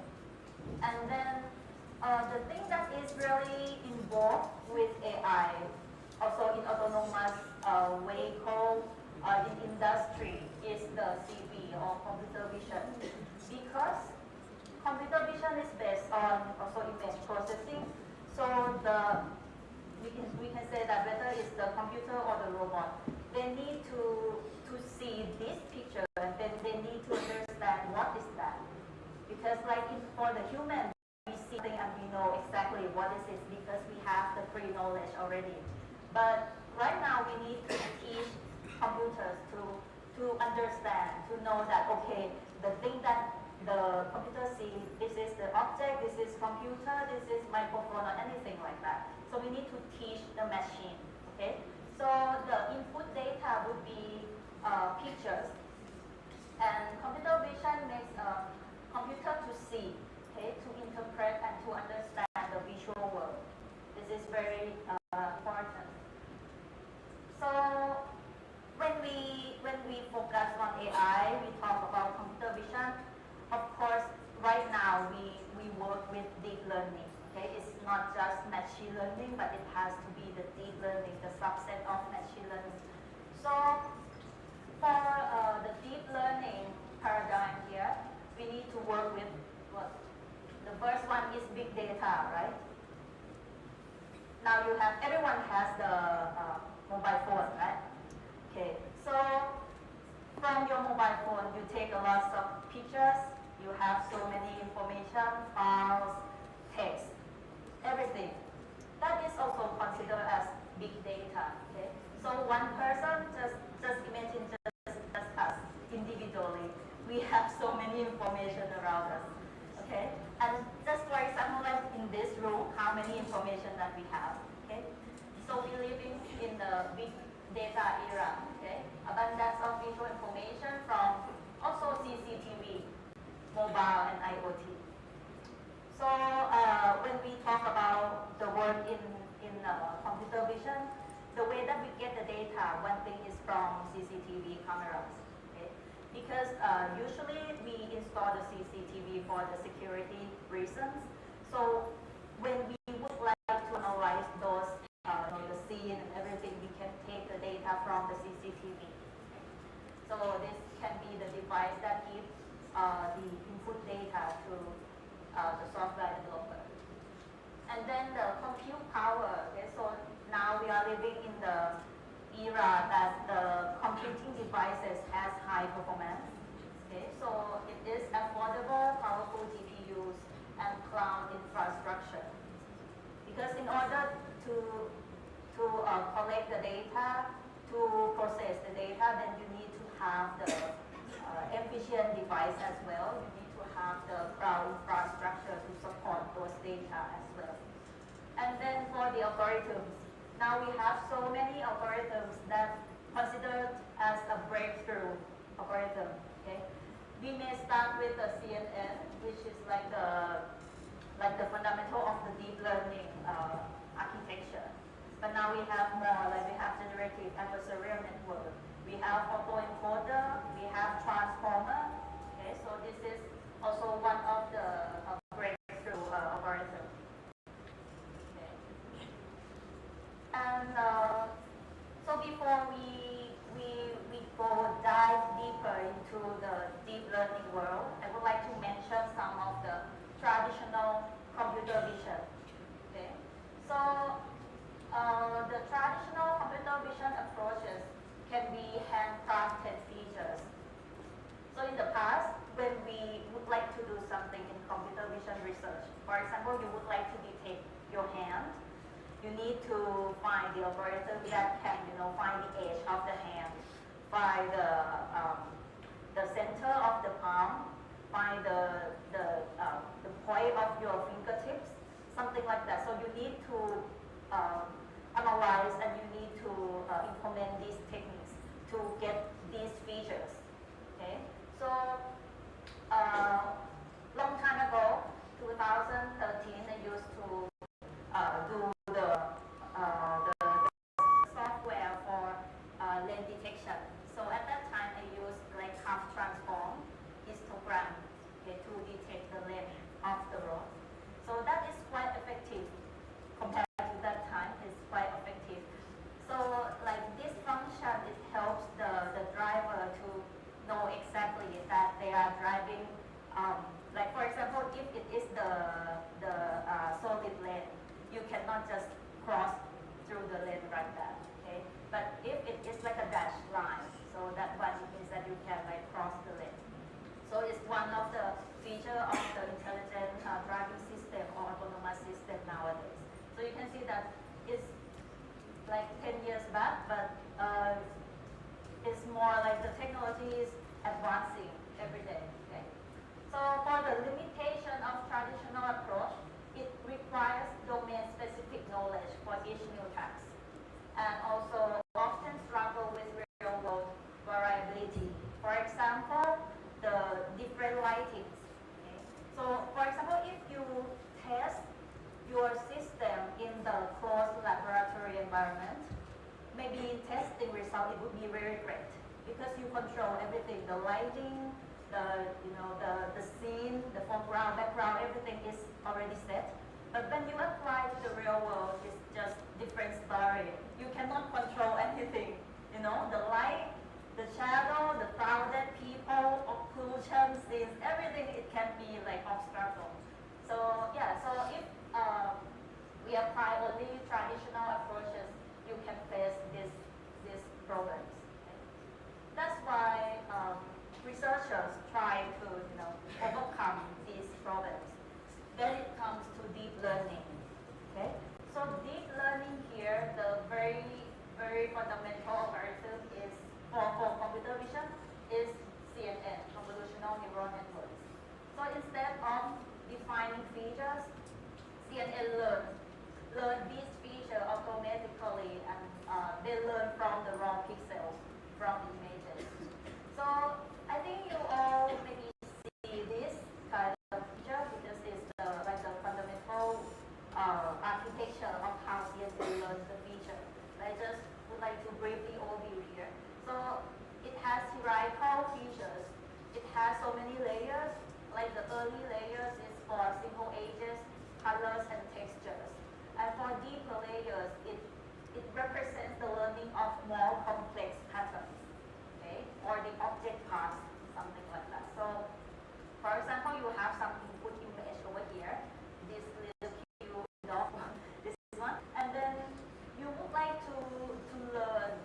And then the thing that is really involved with AI, also in autonomous vehicle in industry, is the CV or computer vision, because computer vision is based on also image processing. So the we can say that whether it's the computer or the robot, they need to see this picture, and then they need to understand what is that. Because like for the human, we see things and we know exactly what is it because we have the pre-knowledge already. But right now we need to teach computers to understand, to know that, okay, the thing that the computer sees, this is the object, this is computer, this is microphone, or anything like that. So we need to teach the machine, okay? So the input data would be pictures, and computer vision makes a computer to see, okay, to interpret and to understand the visual world. This is very important. So when we focus on AI, we talk about computer vision. Of course, right now we work with deep learning. Okay, it's not just machine learning, but it has to be the deep learning, the subset of machine learning. So for the deep learning paradigm here, we need to work with what? The first one is big data, right? Now everyone has the mobile phone, right? Okay, so from your mobile phone, you take a lot of pictures, you have so many information, files, text, everything. That is also considered as big data, okay? So one person, just imagine just us individually, we have so many information around us, okay? And just for example, like in this room, how many information that we have, okay? So we live in the big data era, okay? Abundance of visual information from also CCTV, mobile and IoT. So when we talk about the work in computer vision, the way that we get the data, one thing is from CCTV cameras, okay? Because usually we install the CCTV for the security reasons. So when we would like to analyze those, the scene and everything, we can take the data from the CCTV. So this can be the device that gives the input data to the software developer. And then the compute power, okay, so now we are living in the era that the computing devices has high performance. Okay, so it is affordable, powerful GPUs, and cloud infrastructure. Because in order to collect the data, to process the data, then you need to have the efficient device as well. You need to have the cloud infrastructure to support those data as well. And then for the algorithms, now we have so many algorithms that considered as a breakthrough algorithm. Okay, we may start with the CNN, which is like the fundamental of the deep learning architecture. But now we have more, like we have generative adversarial network. We have autoencoder, we have transformer. Okay, so this is also one of the breakthrough algorithm. Okay. And so before we go dive deeper into the deep learning world, I would like to mention some of the traditional computer vision. Okay, so the traditional computer vision approaches can be handcrafted features. So in the past, when we would like to do something in computer vision research, for example, you would like to detect your hand, you need to find the algorithm that can, find the edge of the hand, find the center of the palm, find the point of your fingertips, something like that. So you need to analyze and you need to implement these techniques to get these features. Okay, so long time ago, 2013, I used to do the software for lens detection. So at that time, I used like half transform histogram, okay, to detect the length of the rod. So that is quite effective compared to that time. It's quite effective. So like this function, it helps the driver to know exactly that they are driving. Like for example, if it is the solid lane, you cannot just cross through the lane like that. Okay, but if it is like a dashed line, so that one means that you can like cross the lane. So it's one of the feature of the intelligent driving system or autonomous system nowadays. So you can see that it's like 10 years back, but it's more like the technology is advancing every day. Okay? So for the limitation of traditional approach, it requires domain-specific knowledge for each new task, and also often struggle with real-world variability. For example, the different lightings. Okay? So for example, if you test your system in the closed laboratory environment, maybe testing result it would be very great because you control everything, the lighting, the scene, the foreground, background, everything is already set. But when you apply to the real world, it's just different story. You cannot control anything. You know, the light, the shadow, the crowded people, occlusion scenes, everything it can be like obstacle. So yeah, so if we apply only traditional approaches, you can face these problems. Okay? That's why researchers try to overcome these problems. Then it comes to deep learning. Okay, so deep learning here, the very fundamental algorithm is for computer vision is CNN, convolutional neural networks. So instead of defining features, CNN learn these features automatically, and they learn from the raw pixels from the images. So I think you all maybe see this kind of feature because it's like the fundamental architecture of how CNN learns the feature. I just would like to briefly overview here. So it has hierarchical features. It has so many layers. Like the early layers is for simple edges, colors, and textures. And for deeper layers, it represents the learning of more complex patterns, okay, or the object paths, something like that. So, for example, you have some input image over here, this little cube dog, this one, and then you would like to learn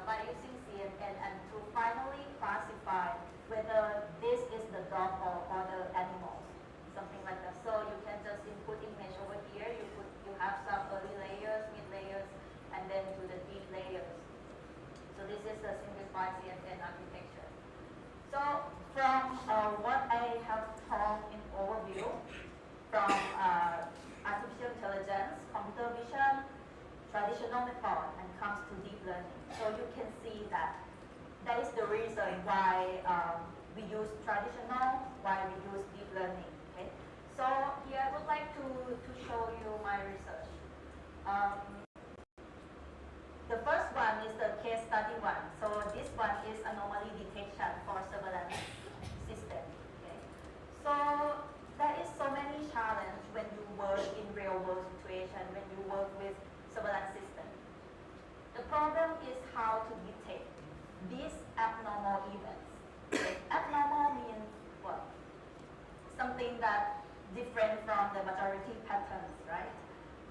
by using CNN and to finally classify whether this is the dog or the animal, something like that. So you can just input image over here. You have some early layers, mid layers, and then to the deep layers. So this is the simplified CNN architecture. So from what I have taught in overview, from artificial intelligence, computer vision, traditional method, and comes to deep learning. So you can see that that is the reason why we use traditional, why we use deep learning. Okay? So here I would like to show you my research. The first one is the case study one. So this one is anomaly detection for surveillance system. Okay? So there is so many challenges when you work in real world situation, when you work with surveillance system. The problem is how to detect these abnormal events. Abnormal means what? Something that different from the majority patterns, right?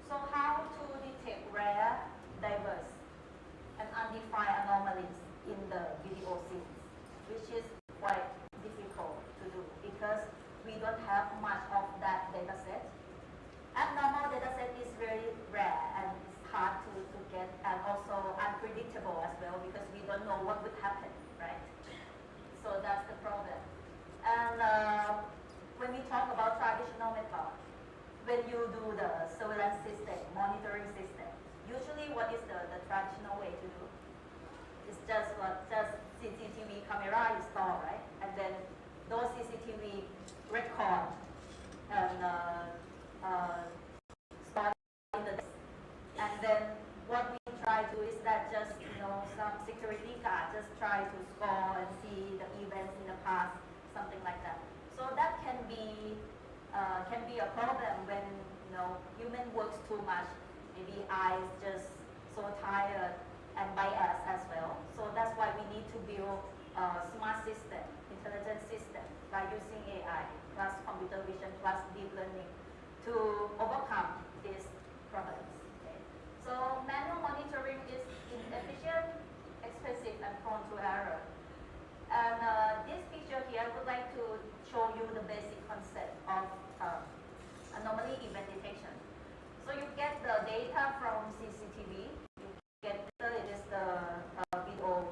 So how to detect rare, diverse, and undefined anomalies in the video scenes, which is quite difficult to do because we don't have much of that data set. Abnormal data set is very rare and it's hard to get, and also unpredictable as well because we don't know what would happen, right? So that's the problem. And when we talk about traditional method, when you do the surveillance system, monitoring system, usually what is the traditional way to do? It's just CCTV camera installed, right? And then those CCTV record and store in the desk. And then what we try to do is that just some security guard just try to score and see the events in the past, something like that. So that can be a problem when human works too much. Maybe eyes just so tired and biased as well. So that's why we need to build a smart system, intelligent system by using AI plus computer vision plus deep learning to overcome these problems. Okay. So monitoring is inefficient, expensive, and prone to error. And this picture here, I would like to show you the basic concept of anomaly event detection. So you get the data from CCTV, you get it is the videos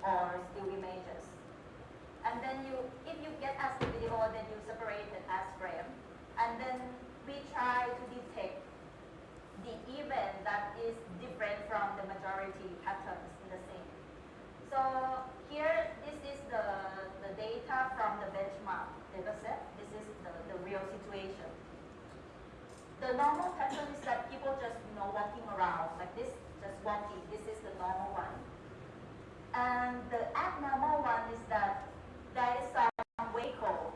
or still images. And then if you get as the video, then you separate it as frame. And then we try to detect the event that is different from the majority patterns in the scene. So here, this is the data from the benchmark data set. This is the real situation. The normal pattern is that people just walking around like this, just walking. This is the normal one. And the abnormal one is that there is some vehicle,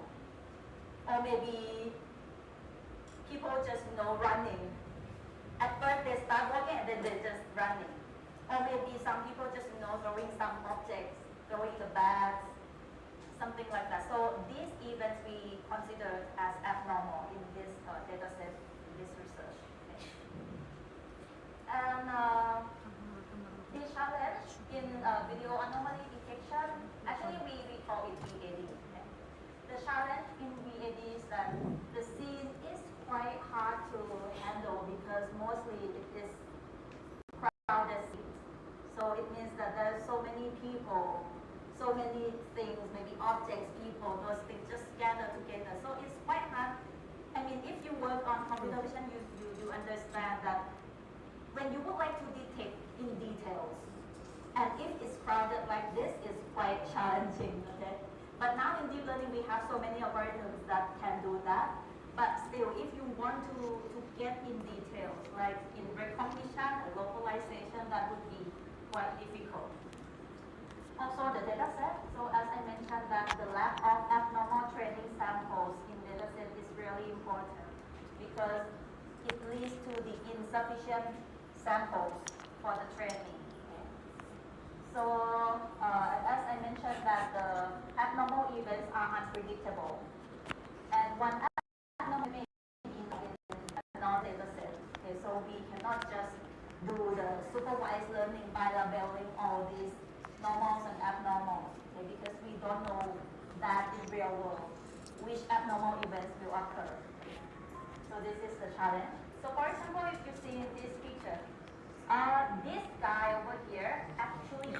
or maybe people just running. At first they start walking and then they're just running. Or maybe some people just throwing some objects, throwing the bags, something like that. So these events we consider as abnormal in this data set, in this research. Okay. And the challenge in video anomaly detection, actually we call it VAD. Okay. The challenge in VAD is that the scene is quite hard to handle because mostly it is crowded scenes. So it means that there are so many people, so many things, maybe objects, people, those things just gather together. So it's quite hard. I mean, if you work on computer vision, you understand that when you would like to detect in details, and if it's crowded like this, it's quite challenging, okay? But now in deep learning, we have so many algorithms that can do that. But still, if you want to get in details, like in recognition or localization, that would be quite difficult. Also the data set, so as I mentioned that the lack of abnormal training samples in data set is really important because it leads to the insufficient samples for the training. Okay. So as I mentioned that the abnormal events are unpredictable. And one abnormal event in another data set. Okay, so we cannot just do the supervised learning by labeling all these normals and abnormals, okay, because we don't know that in real world which abnormal events will occur. So this is the challenge. So for example, if you see in this picture, this guy over here, actually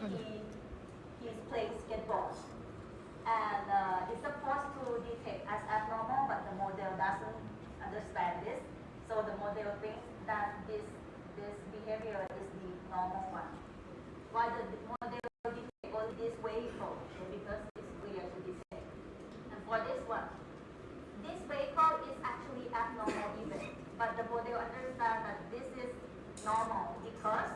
he's playing skateboard. And it's supposed to detect as abnormal, but the model doesn't understand this. So the model thinks that this behavior is the normal one. Why the model detect only this vehicle? Because it's clear to detect. And for this one, this vehicle is actually abnormal event, but the model understands that this is normal because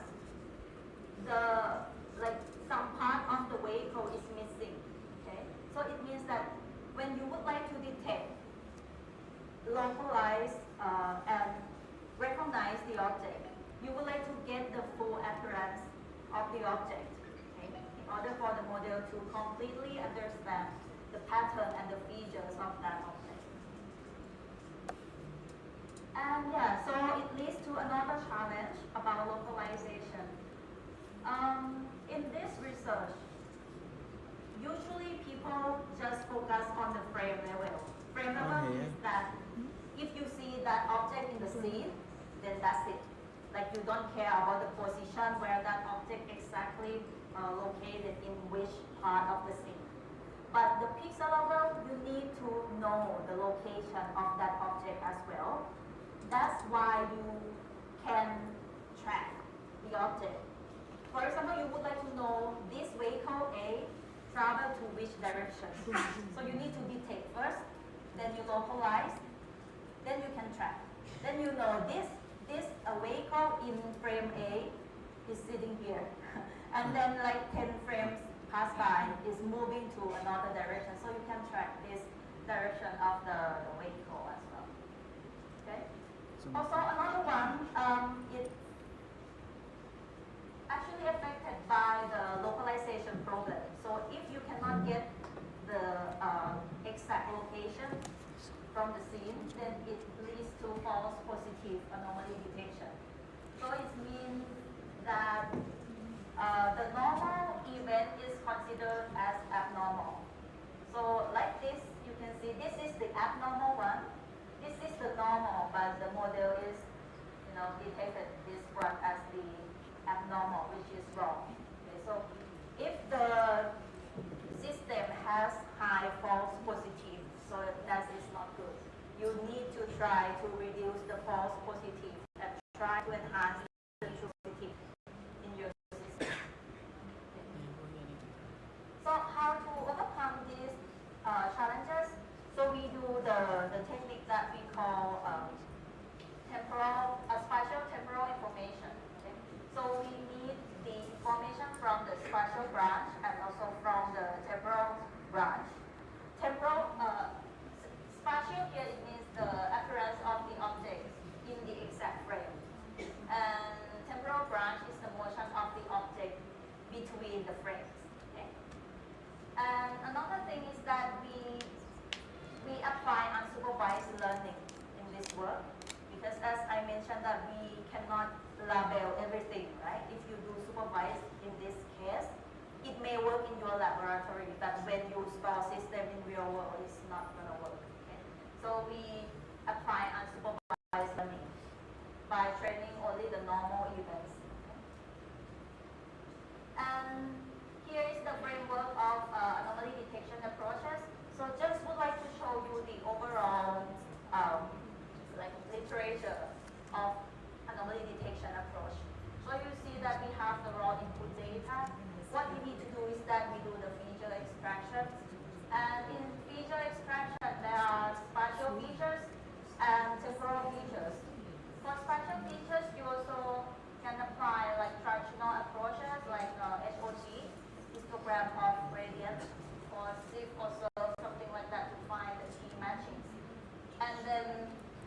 some part of the vehicle is missing. Okay, so it means that when you would like to detect, localize, and recognize the object, you would like to get the full appearance of the object, okay, in order for the model to completely understand the pattern and the features of that object. And yeah, so it leads to another challenge about localization. In this research, usually people just focus on the frame level. Frame level means that if you see that object in the scene, then that's it. Like you don't care about the position where that object exactly located in which part of the scene. But the pixel level, you need to know the location of that object as well. That's why you can track the object. For example, you would like to know this vehicle A travel to which direction. So you need to detect first, then you localize, then you can track. Then you know this vehicle in frame A is sitting here. And then like 10 frames pass by, is moving to another direction. So you can track this direction of the vehicle as well. Okay? Also another one, it's actually affected by the localization problem. So if you cannot get the exact location from the scene, then it leads to false positive anomaly detection. So it means that the normal event is considered as abnormal. So like this, you can see this is the abnormal one. This is the normal, but the model is, detected this one as the abnormal, which is wrong. Okay, so if the system has high false positive, so that is not good. You need to try to reduce the false positive and try to enhance the true positive in your system. So how to overcome these challenges? So we do the technique that we call spatial temporal information. Okay? So we need the information from the spatial branch and also from the temporal branch. Spatial here it means the appearance of the object in the exact frame. And temporal branch is the motion of the object between the frames. Okay? And another thing is that we apply unsupervised learning in this work, because as I mentioned that we cannot label everything, right? If you do supervised in this case, it may work in your laboratory, but when you store system in real world, it's not going to work. Okay? So we apply unsupervised learning by training only the normal events. Okay? And here is the framework of anomaly detection approaches. So just would like to show you the overall literature of anomaly detection approach. So you see that we have the raw input data. What we need to do is that we do the feature extraction. And in feature extraction, there are spatial features and temporal features. For spatial features, you also can apply like traditional approaches like HOG, histogram of gradient, or SIF or SURF, something like that to find the key matchings. And then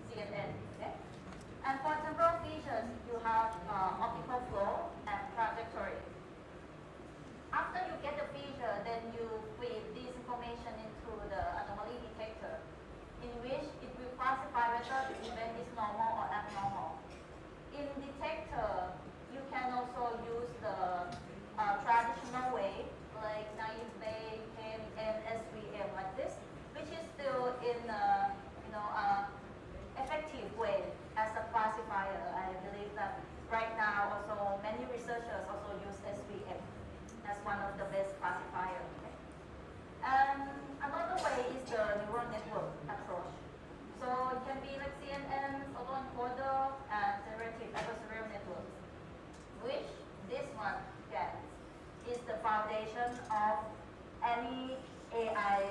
CNN. Okay? And for temporal features, you have optical flow and trajectory. After you get the feature, then you feed this information into the anomaly detector, in which it will classify whether the event is normal or abnormal. In detector, you can also use the traditional way, like naive Bayes, KM, SVM, like this, which is still in effective way as a classifier. I believe that right now also many researchers also use SVM as one of the best classifiers. Okay? And another way is the neural network approach. So it can be like CNN, autoencoder, and generative adversarial networks, which this one gets is the foundation of any AI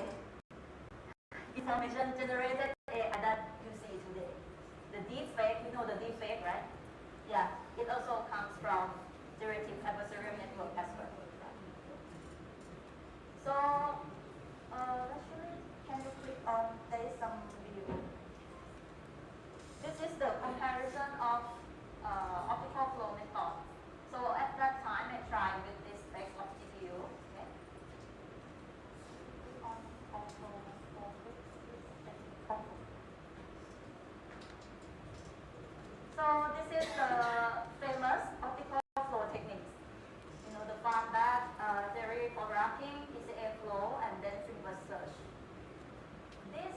information generated AI that you see today. The deepfake, you know the deepfake, right? Yeah, it also comes from generative adversarial network as well. So, actually, can you click on, there is some video. This is the comparison of optical flow method. So at that time, I tried with this spec of GPU. Okay. So this is the famous optical flow techniques. You know, the one that theory for racking, PCA flow, and then simple search. This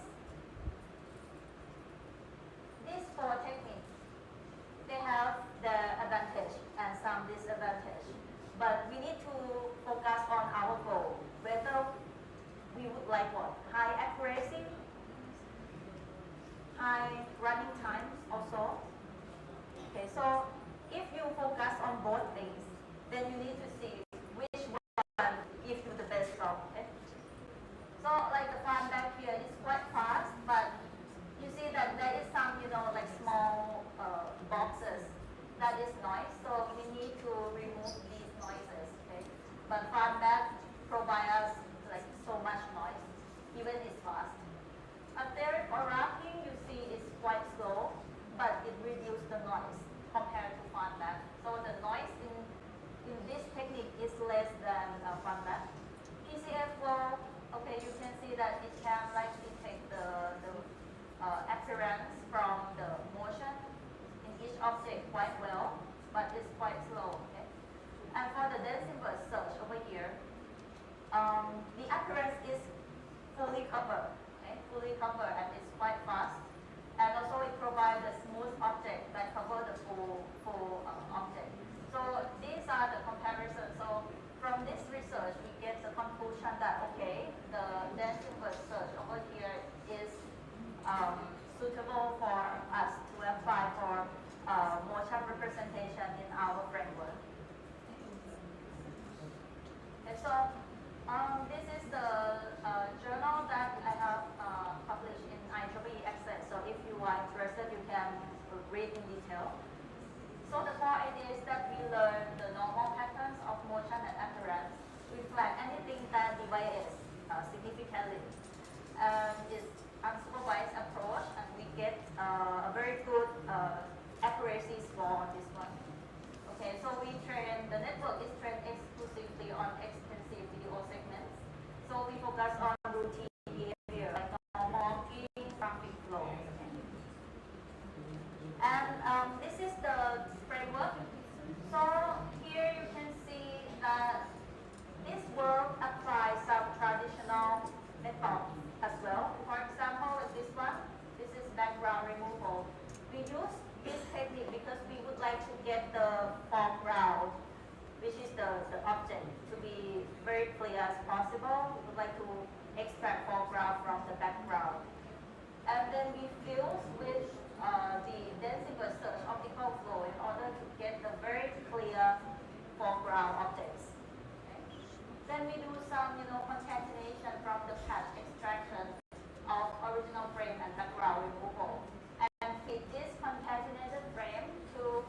fully covered and it's quite fast. And also it provides a smooth object that covers the full object. So these are the comparisons. So from this research, we get the conclusion that, okay, the dense inverse search over here is suitable for us to apply for motion representation in our framework. Okay, so this is the journal that I have published in IEEE Access. So if you are interested, you can read in detail. So the core idea is that we learn the normal patterns of motion and appearance, reflect anything that deviates significantly. It's unsupervised approach, and we get a very good accuracy score on this one. Okay, so we train, the network is trained exclusively on extensive video segments. So we focus on routine behavior like normal walking, traffic flow. And this is the framework. So here you can see that this work applies some traditional methods as well. For example, with this one, this is background removal. We use this technique because we would like to get the foreground, which is the object, to be very clear as possible. We would like to extract foreground from the background. And then we fuse with the dense inverse search optical flow in order to get the very clear foreground objects. Okay. Then we do some, concatenation from the patch extraction of original frame and background removal, and fit this concatenated frame to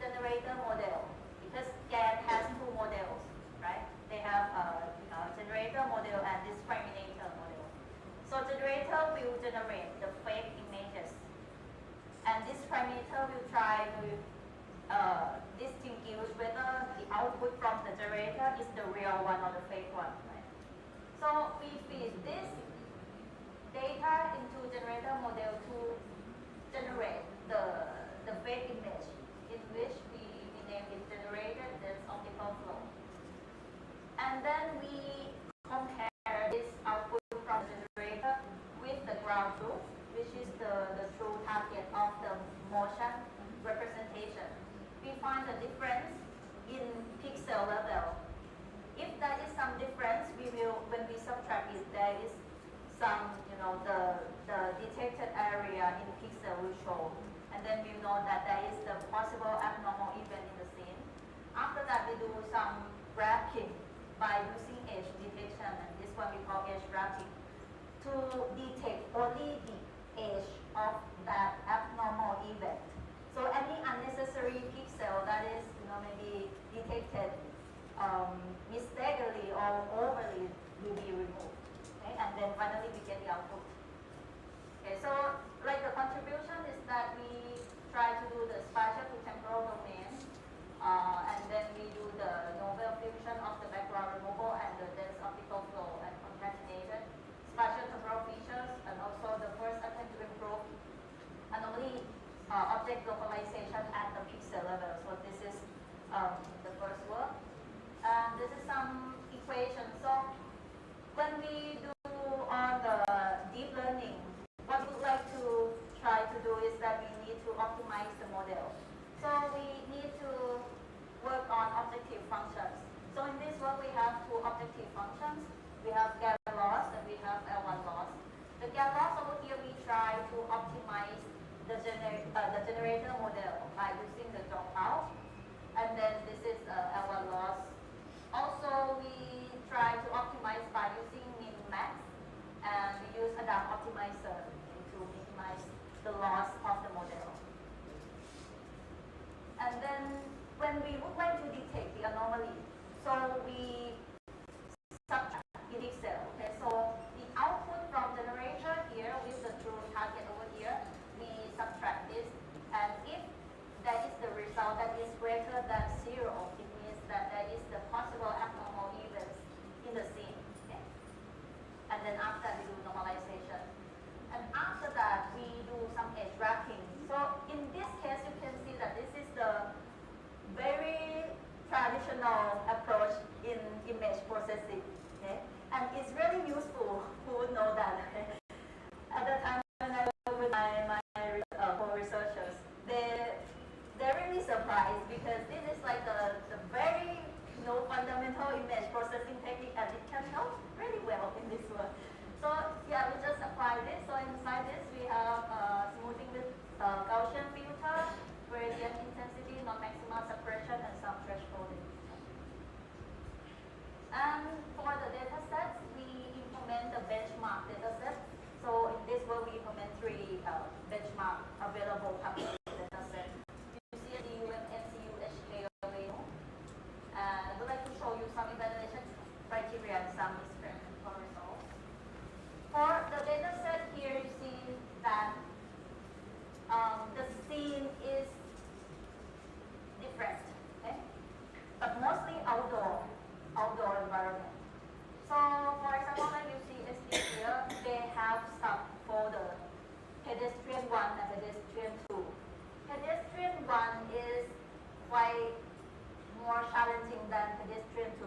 generator model, because GAN has two models, right? They have a generator model and discriminator model. So generator will generate the fake images, and discriminator will try to distinguish whether the output from the generator is the real one or the fake one. Right? So we feed this data into generator model to generate the fake image, in which we name it generated this optical flow. And then we compare this output from the generator with the ground truth, which is the true target of the motion representation. We find the difference in pixel level. If there is some difference, we will, when we subtract it, there is some, the detected area in pixel will show. And then we know that there is the possible abnormal event in the scene. After that, we do some wrapping by using edge detection, and this one we call edge wrapping, to detect only the edge of that abnormal event. So any unnecessary pixel that is, maybe detected mistakenly or overly will be removed. Okay, and then finally we get the output. Okay, so like the contribution is that we try to do the spatial to temporal domain, and then we do the novel fusion of the background removal and the dense optical flow and concatenated spatial temporal features, and also the first attempt to improve anomaly object localization at the pixel level. So this is the first work. And this is some equations. So when we do on the deep learning, what we would like to try to do is that we need to optimize the model. So we need to work on objective functions. So in this work we have two objective functions. We have GAN loss and we have L1 loss. The GAN loss over here we try to optimize the generator model by using the dropout. And then this is L1 loss. Also we try to optimize by using min-max, and we use Adam optimizer to minimize the loss of the model. And then when we would like to detect the anomaly, so we subtract in pixel. Okay, so the output from generator here with the true target over here, we subtract this, and if that is the result that is greater than 0, it means that there is the possible abnormal events in the scene. Okay? And then after we do normalization. And after that, we do some edge wrapping. So in this case, you can see that this is the very traditional approach in image processing. Okay? And it's really useful. Who would know that? pedestrian 1 and pedestrian 2. Pedestrian 1 is quite more challenging than pedestrian 2.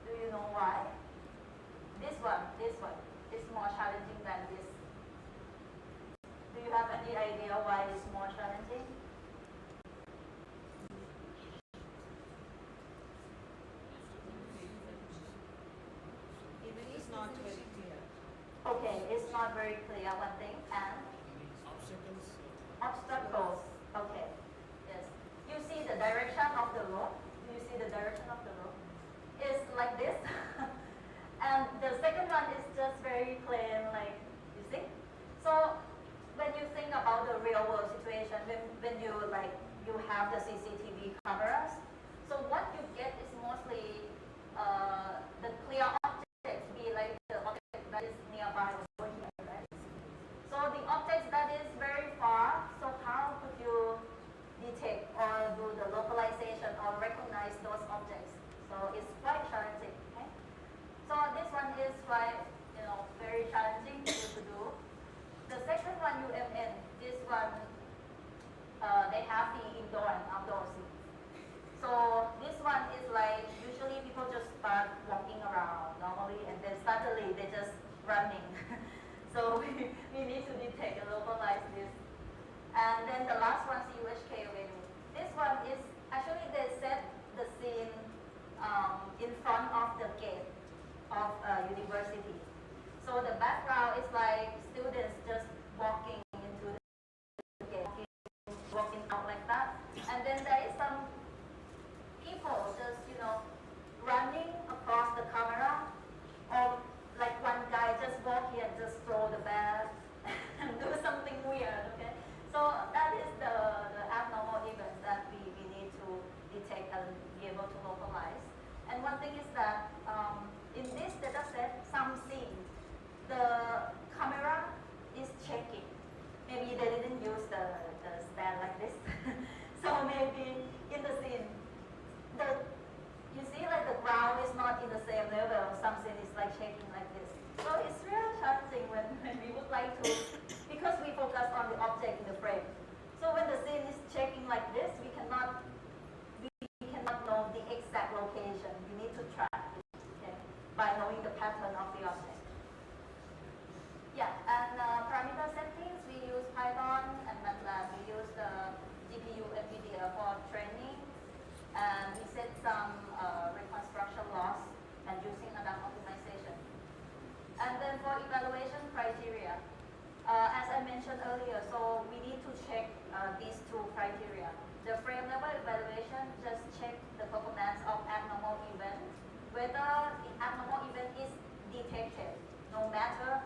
Do you know why? This one is more challenging than this. Do you have any idea why it's more challenging? It's not very clear. Okay, it's not very clear, one thing, and obstacles. Okay, yes. You see the direction of the road. Do you see the direction of the road? It's like this. And the second one is just very plain, like, you see? So when you think about the real world situation, when you have the CCTV cameras, so what you get is mostly the clear objects, be like the object that is nearby over here, right? So the objects that is very far, so how could you detect or do the localization or recognize those objects? So it's quite challenging. Okay? So this one is quite, very challenging to do. The second one, UMN, this one, they have the indoor and outdoor scenes. So this one is like, usually people just start walking around normally and then suddenly they just running. So we need to detect and localize this. And then the last one, CUHK venue. This one is, actually they set the scene in front of the gate of a university. So the background is like students just walking into the gate, walking out like that. And then there is some people just, running across the camera, or like one guy just walk here and just throw the bag and do something weird, okay? So that is the abnormal events that we need to detect and be able to localize. And one thing is that in this data set, some scenes, the camera is checking. Maybe they didn't use the stand like this. So maybe in the scene, you see like the ground is not in the same level. Some scene is like shaking like this. So it's really challenging when we would like to, because we focus on the object in the frame. So when the scene is shaking like this, we cannot know the exact location. We need to track it, okay, by knowing the pattern of the object. Yeah, and parameter settings, we use Python and MATLAB. We use the GPU NVIDIA for training, and we set some reconstruction loss and using adapt optimization. And then for evaluation criteria, as I mentioned earlier, so we need to check these two criteria. The frame level evaluation just check the performance of abnormal event, whether the abnormal event is detected, no matter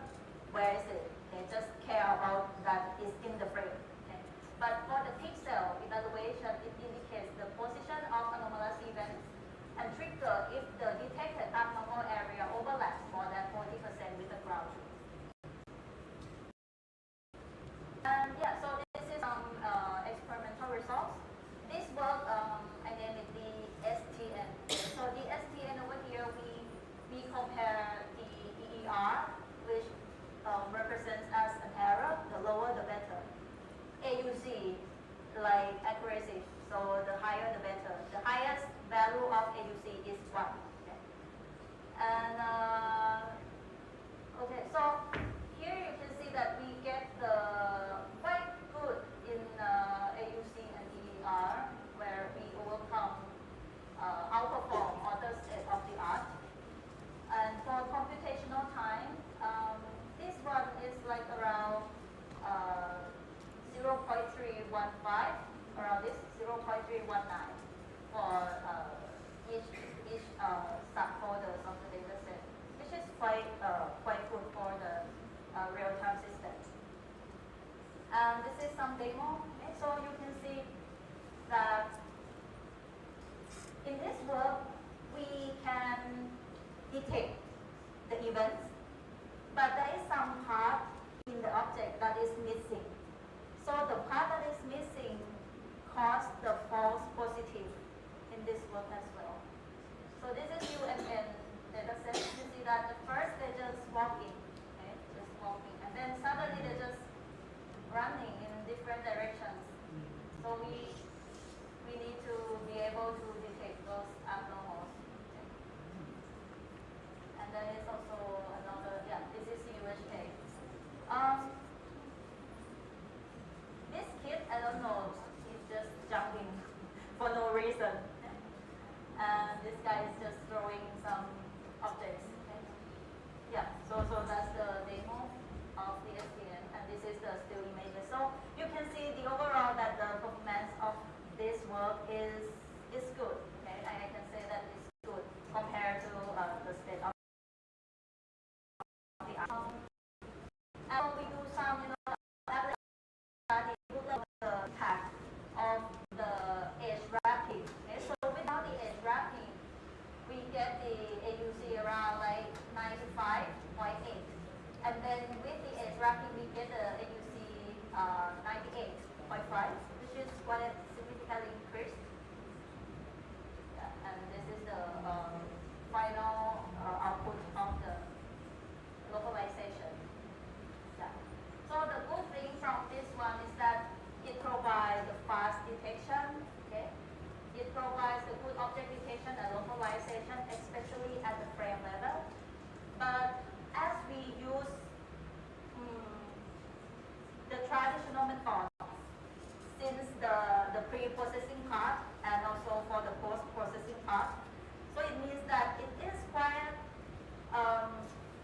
where is it. They just care about that is in the frame. Okay? But for the pixel evaluation, it indicates the position of anomalous events and trigger if the detected abnormal area overlaps more than 40% with the ground truth. And yeah, so this is some experimental results. This work, I named it the STN. So the STN over here, we compare the EER, which represents as an error, the lower the better. AUC, like accuracy, so the higher the better. The highest value of AUC is 1. Okay. And okay, so here you can see that we get the quite good in AUC and EER, where we overcome, outperform other state of the art. And for computational time, this one is like around 0.315, around this 0.319 for each subfolders of the data set, which is quite good for the real-time system. And this is some demo. Okay? So you can see that in this work we can detect the events, but there is some part in the object that is missing. So the part that is missing caused the false positive in this work as well. So this is UMN data set. You see that at first they're just walking, okay, just walking, and then suddenly they just 98.5, which is quite a significantly increased. And this is the final output of the localization. Yeah. So the good thing from this one is that it provides the fast detection. Okay. It provides the good object detection and localization, especially at the frame level. But as we use the traditional method since the pre-processing part and also for the post-processing part, so it means that it is quite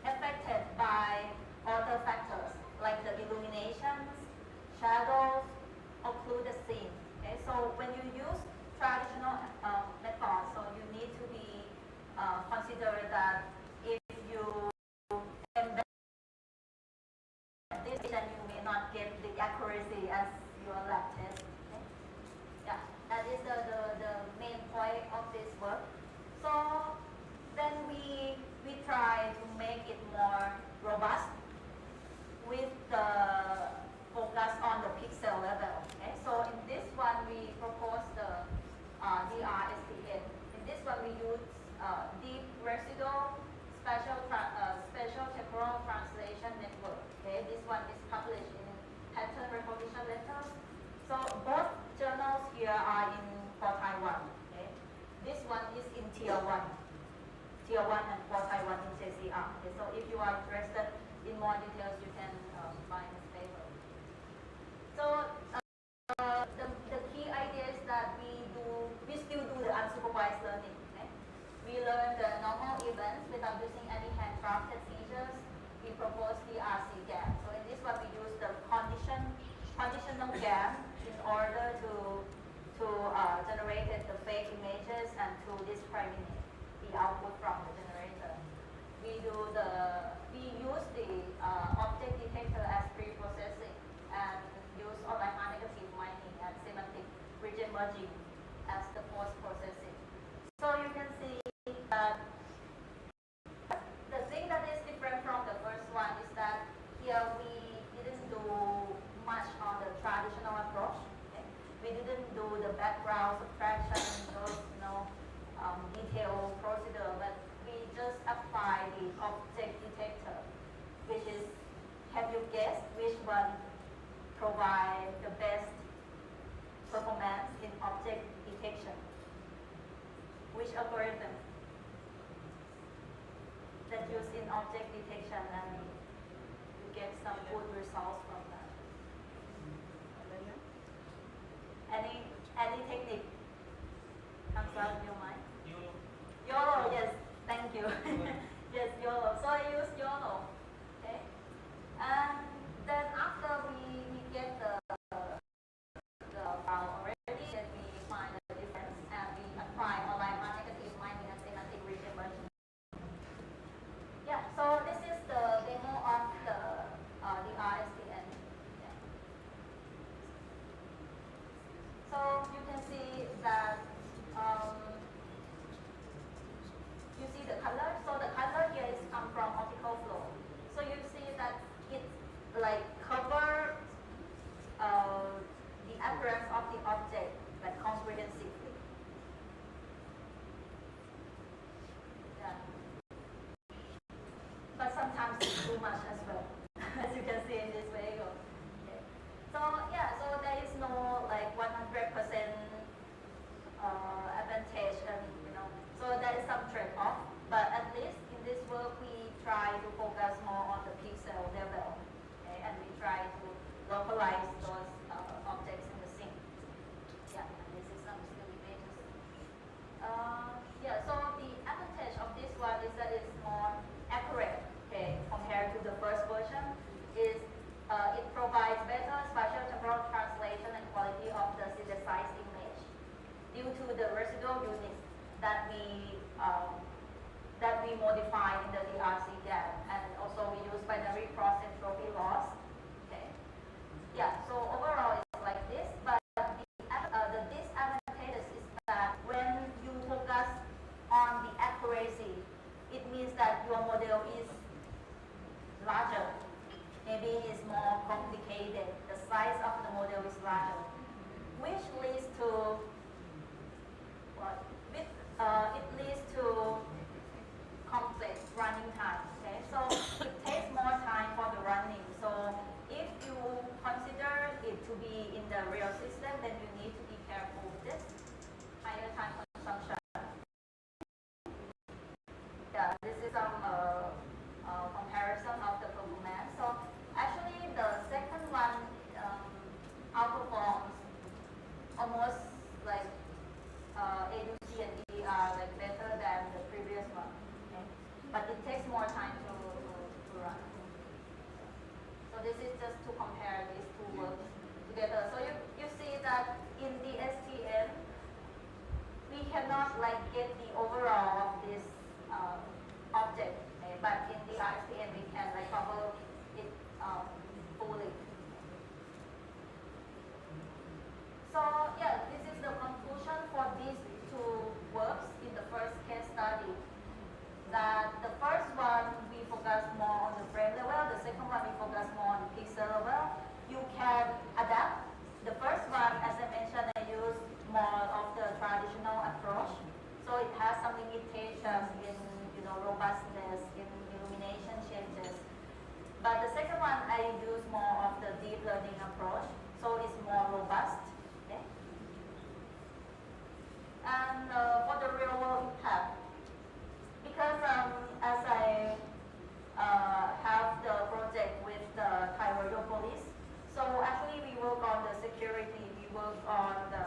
affected by other factors like the illuminations, shadows, occlude the scene. Okay, so when you use traditional methods, so you need to be consider that if you embed this, then you may not get the accuracy as your lab test. Okay? Yeah, that is the main point of this work. So then we try to make it more robust with the focus on the pixel level. Okay, so in this one we propose the DRSTN. In this one we use deep residual spatial temporal translation network. Okay, this one is published in patent recognition letters. So both journals here are in for Taiwan. Okay, this one is in tier 1 and for Taiwan in JCR. Okay, so if you are interested in more details, you can find this paper. So the key idea is that we still do the unsupervised learning. Okay? We learn the normal events without using any handcrafted features. We propose the RC GAN. So in this one we use the conditional GAN in order to generate the fake images and to discriminate the output from the generator. We use the object detector as pre-processing and use online negative mining and semantic region merging as the post-processing. So you can see that the thing that is different from the first one is that here we didn't do much on the traditional approach. Okay? We didn't do the background subtraction, those detailed procedure, but we just apply the object detector, which is, have you guessed which one provide the best performance in object detection? Which algorithm that used in object detection and you get some good results from that? Any technique comes out in your mind? YOLO, yes, thank you. Yes, YOLO. So I use YOLO. Okay? And then after we get the file already, then we find the difference and we apply online negative mining and semantic region merging. Yeah, so this is the demo of the RSTN. Yeah. So you can see that you see the color. So the color here is come from optical flow. So you see that it like cover the appearance of the object like comprehensively. Yeah. But sometimes it's too much as well, as you can see in this video. Okay. So yeah, so there is no like 100% advantage, and so there is some trade-off. But at least in this work we try to focus more on the pixel level, okay? And we try to localize those objects in the scene. Yeah, and this is some still images. Yeah, so the advantage of this one is that it's more accurate, okay, compared to the first version. Is it provides better spatial temporal translation and quality of the synthesized image due to the residual units that we modify in the DRC GAN, and also we use binary cross entropy loss. Okay. Yeah. So overall it's like this, but the disadvantages is that when you focus on the accuracy, it means that your model is larger, maybe it's more complicated. The size of the model is larger, which leads to it leads to complex running time. Okay, so it takes more time for the running. So if you consider it to be in the real system, then you need to be careful with this higher time consumption. Yeah, this is some comparison of the performance. So actually, the second one outperforms almost like A to C and E are like better than the previous one. Okay? But it takes more time to run. So this is just to compare these two works together. So you see that in the STM, we cannot like get the overall of this object, okay? But in the RSTM we can like cover it fully. So yeah, this is the conclusion for these two works in the first case study. That the first one we focus more on the frame level, the second one we focus more on the pixel level. You can adapt. The first one, as I mentioned, I use more of the traditional approach. So it has some limitations in robustness, in illumination changes. But the second one I use more of the deep learning approach, so it's more robust. Okay? And for the real world impact, because as I have the project with the Thai Royal Police, so actually we work on the security, we work on the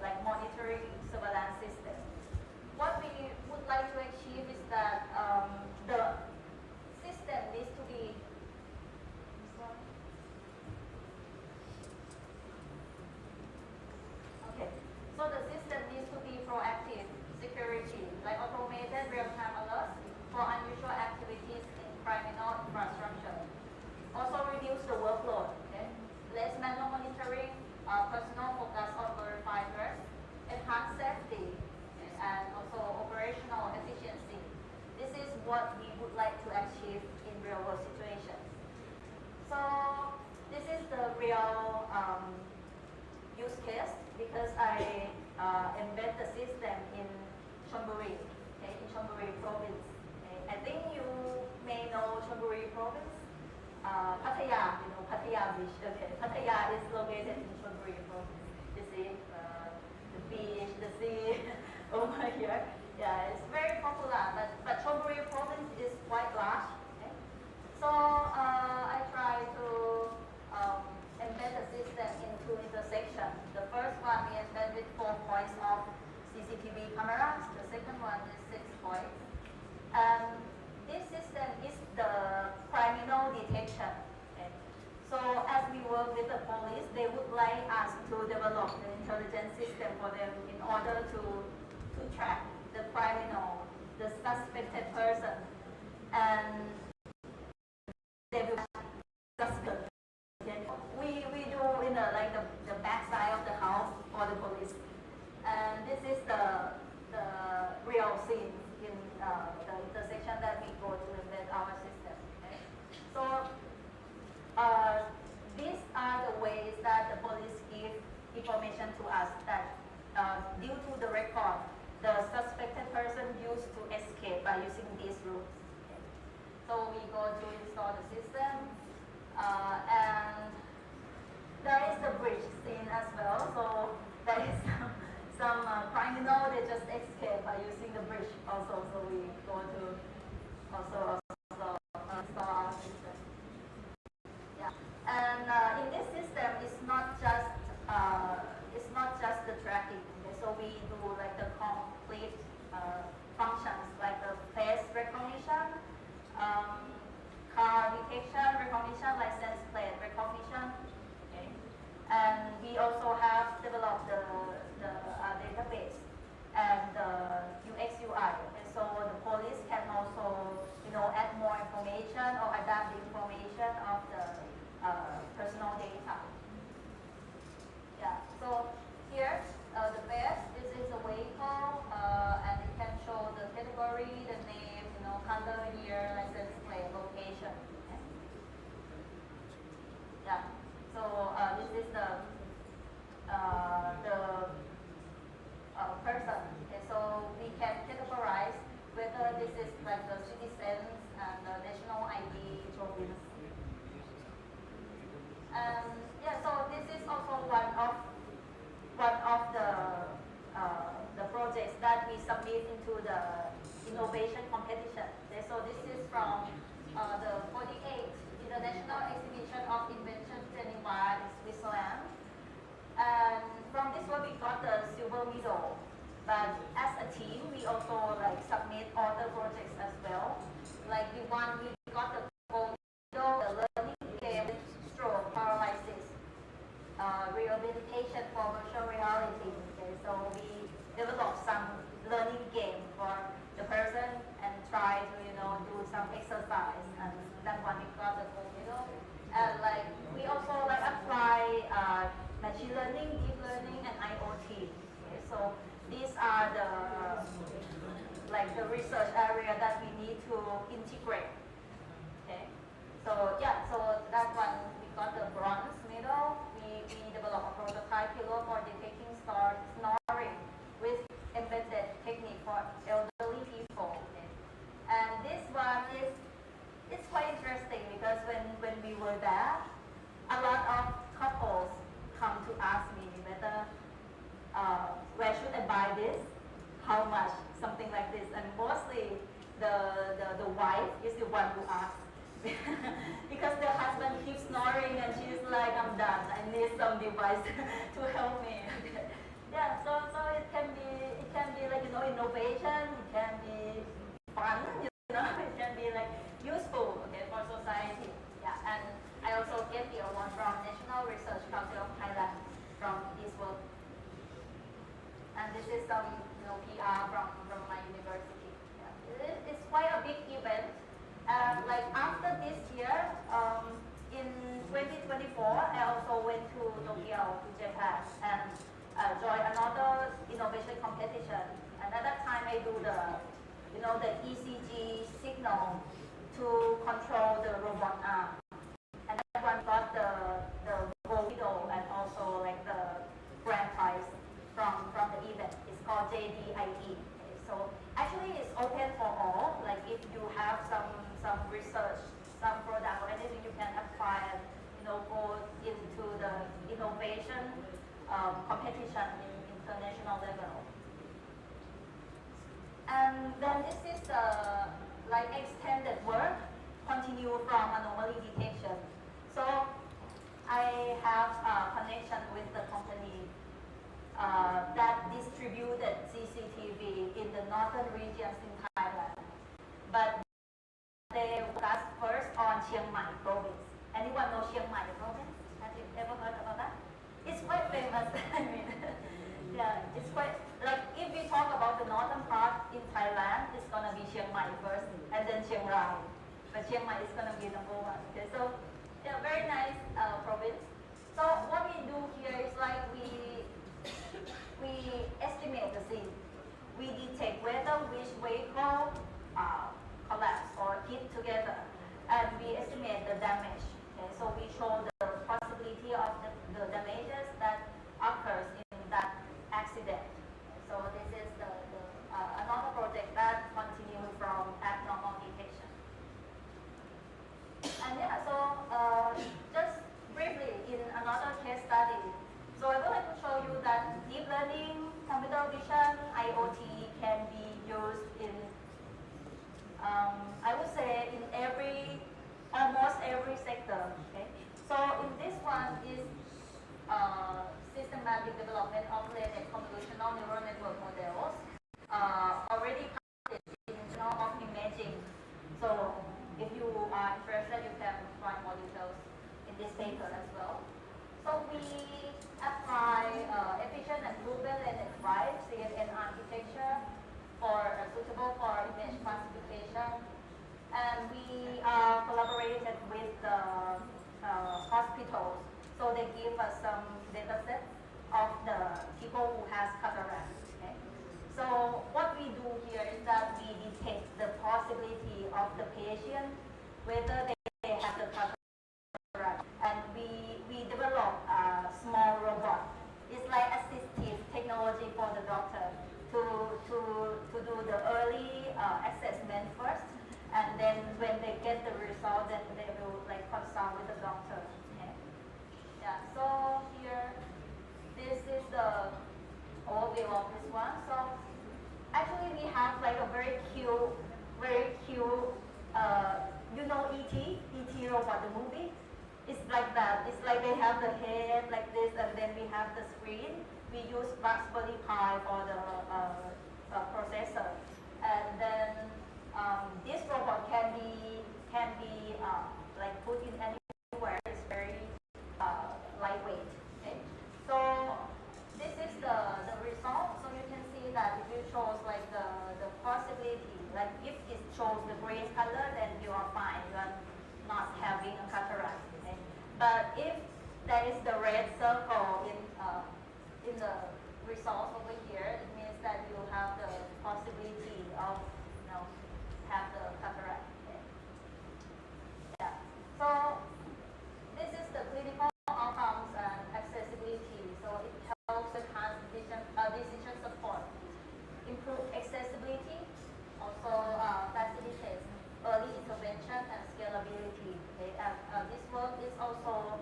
like monitoring surveillance system. What we would like to achieve is that the system needs to be okay. So the system needs to be proactive security, like automated real-time alerts for unusual activities in criminal infrastructure. Also reduce the workload. Okay? Less manual monitoring, personal focus on verified threats, enhance safety, and also operational efficiency. This is what we would like to achieve in real world situations. So this is the real use case because I embed the system in Chonburi, okay, in Chonburi province. Okay. I think you may know Chonburi province. Pattaya, Pattaya beach. Okay, Pattaya is located in Chonburi province. You see the beach, the sea over here. Yeah, it's very popular, but Chonburi province is quite large. Okay? So I try to embed the system into intersections. The first one we embed with 4 points of CCTV cameras. The second one is 6 points. And this system is the criminal detection. Okay? So as we work with the police, they would like us to develop the intelligence system for them in order to track the criminal, the suspected person, and they will suspect. Okay? We do in the back side of the house for the police, and this is the real scene in the intersection that we go to embed our system. Okay? So these are the ways that the police give information to us that due to the record, the suspected person used to escape by using these routes. Okay. So we go to install the system, and there is the bridge scene as well. So there is some criminal, they just escape by using the bridge also. So we go to also install our system. Yeah, and in this system, it's not just the tracking. Okay? So we do like the complete functions like the face recognition, car detection, recognition, license plate. Yeah. So this is the person. Okay, so we can categorize whether this is like the citizens and the national ID province. And yeah, so this is also one of the projects that we submit into the innovation competition. Okay, so this is from the 48th International Exhibition of Invention Geneva in Switzerland. And from this one we got the silver medal. But as a team, we also like submit other projects as well. Like we got the gold medal, the learning game, stroke paralysis, rehabilitation for virtual reality. Okay, so we developed some learning game for the person and try to do some exercise, and that one we got the gold medal. And like we also like apply machine learning, deep learning, and IoT. Okay, so these are the research area that we need to integrate. Okay, so yeah, so that one we got the bronze medal. We developed a prototype pillow for detecting snoring with embedded technique for elderly people. Okay. And this one it's quite interesting because when we were there, a lot of couples come to ask me whether where should I buy this, how much, something like this, and mostly the wife is the one who asks because the husband keeps snoring and she's like, I'm done, I need some device to help me. Yeah, so it can be like innovation, it can be fun, it can be like useful, okay, for society. Yeah, and I also get the award from National Research Council of Thailand from this work. And this is some PR from my university. Yeah. It's quite a big event. Like after this year, in 2024, I also went to Tokyo, to Japan, and joined another innovation competition. And at that time, I do the ECG signal to control the robot arm. And that one got the gold medal and also like the grand prize from the event. It's called JDIE. Okay, so actually it's open for all. Like if you have some research, some product or anything, you can apply and go into the innovation competition in international level. And then this is the like extended work, continue from anomaly detection. So I have a connection with the company that distributed CCTV in the northern regions in Thailand. But they focused first on Chiang Mai province. Anyone know Chiang Mai province? Have you ever heard about that? It's quite famous. I mean, yeah, it's quite, like if we talk about the northern part in Thailand, it's gonna be Chiang Mai first and then Chiang Rai. But Chiang Mai is gonna be number one. Okay, so yeah, very nice province. So what we do here is like we estimate the scene. We detect whether which vehicle collapse or hit together, and we estimate the damage. Okay, so we show the possibility of the damages that occurs in that accident. So this is another project that continues from abnormal detection. And yeah, so just briefly in another case study. So I would like to show you that deep learning, computer vision, IoT can be used in, I would say, in almost every sector. Okay. So in this one is systematic development of related convolutional neural network models, already published in Journal of Imaging. So if you are interested, you can find more details in this paper as well. So we apply efficient and proven and derived CNN architecture suitable for image classification, and we collaborated with the hospitals. So they give us some data sets of the people who has cataract. Okay? So what we do here is that we detect the possibility of the patient, whether they have the cataract, and we that. It's like they have the head like this, and then we have the screen. We use Raspberry Pi for the processor, and then this robot can be like put in anywhere. It's very lightweight. Okay? So this is the result. So you can see that if you chose like the possibility, like if it shows the green color, then you are fine. You are not having a cataract. Okay? But if there is the red circle in the result over here, it means that you have the possibility of have the cataract. Okay? Yeah. So this is the clinical outcomes and accessibility. So it helps enhance decision support, improve accessibility, also facilitates early intervention and scalability. Okay? And this work is also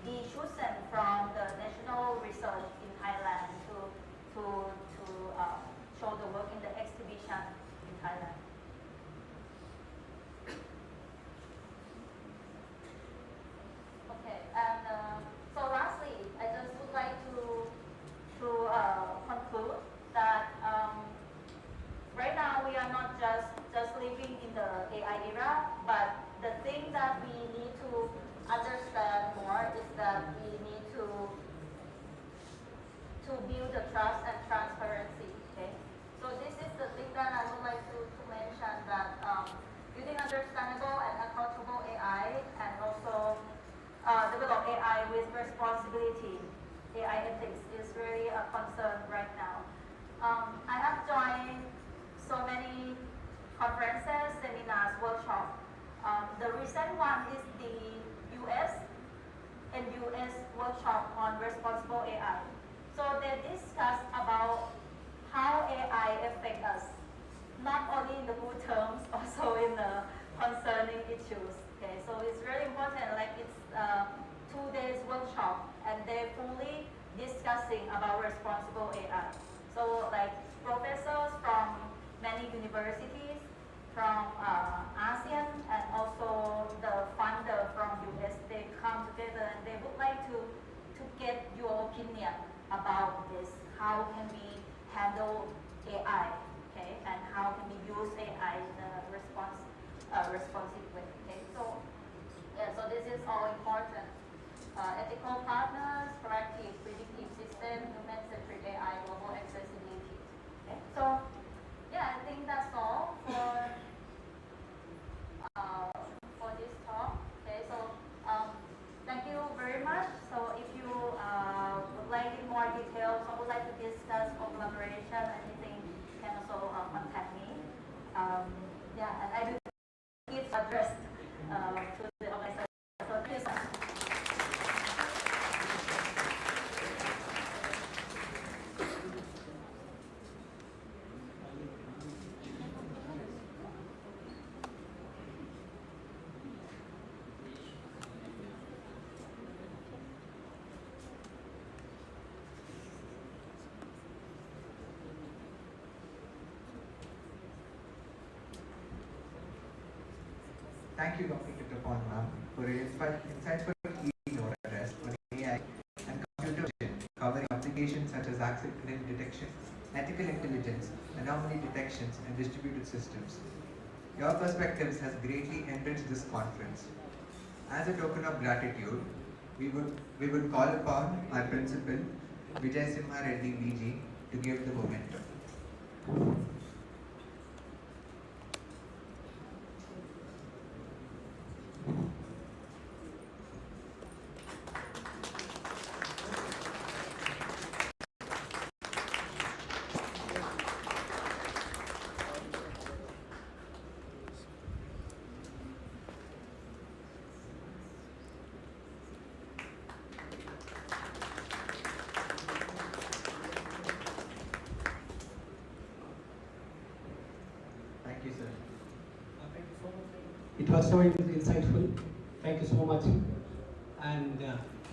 be chosen from the national research in Thailand to show the work in the exhibition in Thailand. Okay, and so lastly, I just would like to conclude that right now we are not just living in the AI era, but the thing that we need to understand more is that we need to build the trust and transparency. Okay, so this is the thing that I would like to mention, that building understandable and accountable AI, and also develop AI with responsibility, AI ethics, is really a concern right now. I have joined so many conferences, seminars, workshops. The recent one is the US workshop on responsible AI. So they discuss about how AI affects us, not only in the good terms, also in the concerning issues. Okay, so it's really important. Like it's 2 days workshop, and they're fully discussing about responsible AI. So like professors from many universities, from ASEAN, and also the funder from US, they come together and they would like to get your opinion about this. How can we handle AI, okay, and how can we use AI in a responsive way? Okay, so yeah, so this is all important. Ethical partners, proactive, predictive system, human-centric AI, global accessibility. Okay, so yeah, I think that's all for this talk. Okay, so thank you very much. So if you would like in more details or would like to discuss or collaboration, anything, you can also contact me. Yeah, and I will give address to the organizer. So thank you so much. Thank you, Dr. Thitiporn, for your insightful keynote address on AI and computer vision, covering applications such as accident detection, ethical intelligence, anomaly detections, and distributed systems. Your perspectives has greatly enriched this conference. As a token of gratitude, we would call upon our principal, Vijayasimha Reddy VG, to give the momentum. It was so insightful. Thank you so much. And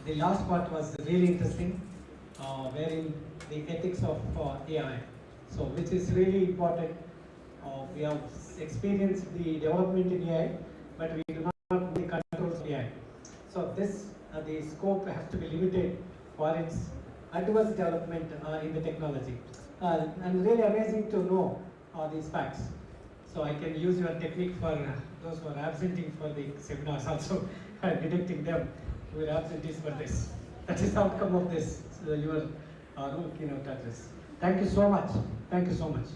the last part was really interesting, wherein the ethics of AI. So, which is really important. We have experienced the development in AI, but we do not know the controls of AI. So this, the scope has to be limited for its adverse development in the technology. And really amazing to know these facts. So I can use your technique for those who are absenting for the seminars also, detecting them who are absentees for this. That is the outcome of this, your keynote address. Thank you so much. Thank you so much.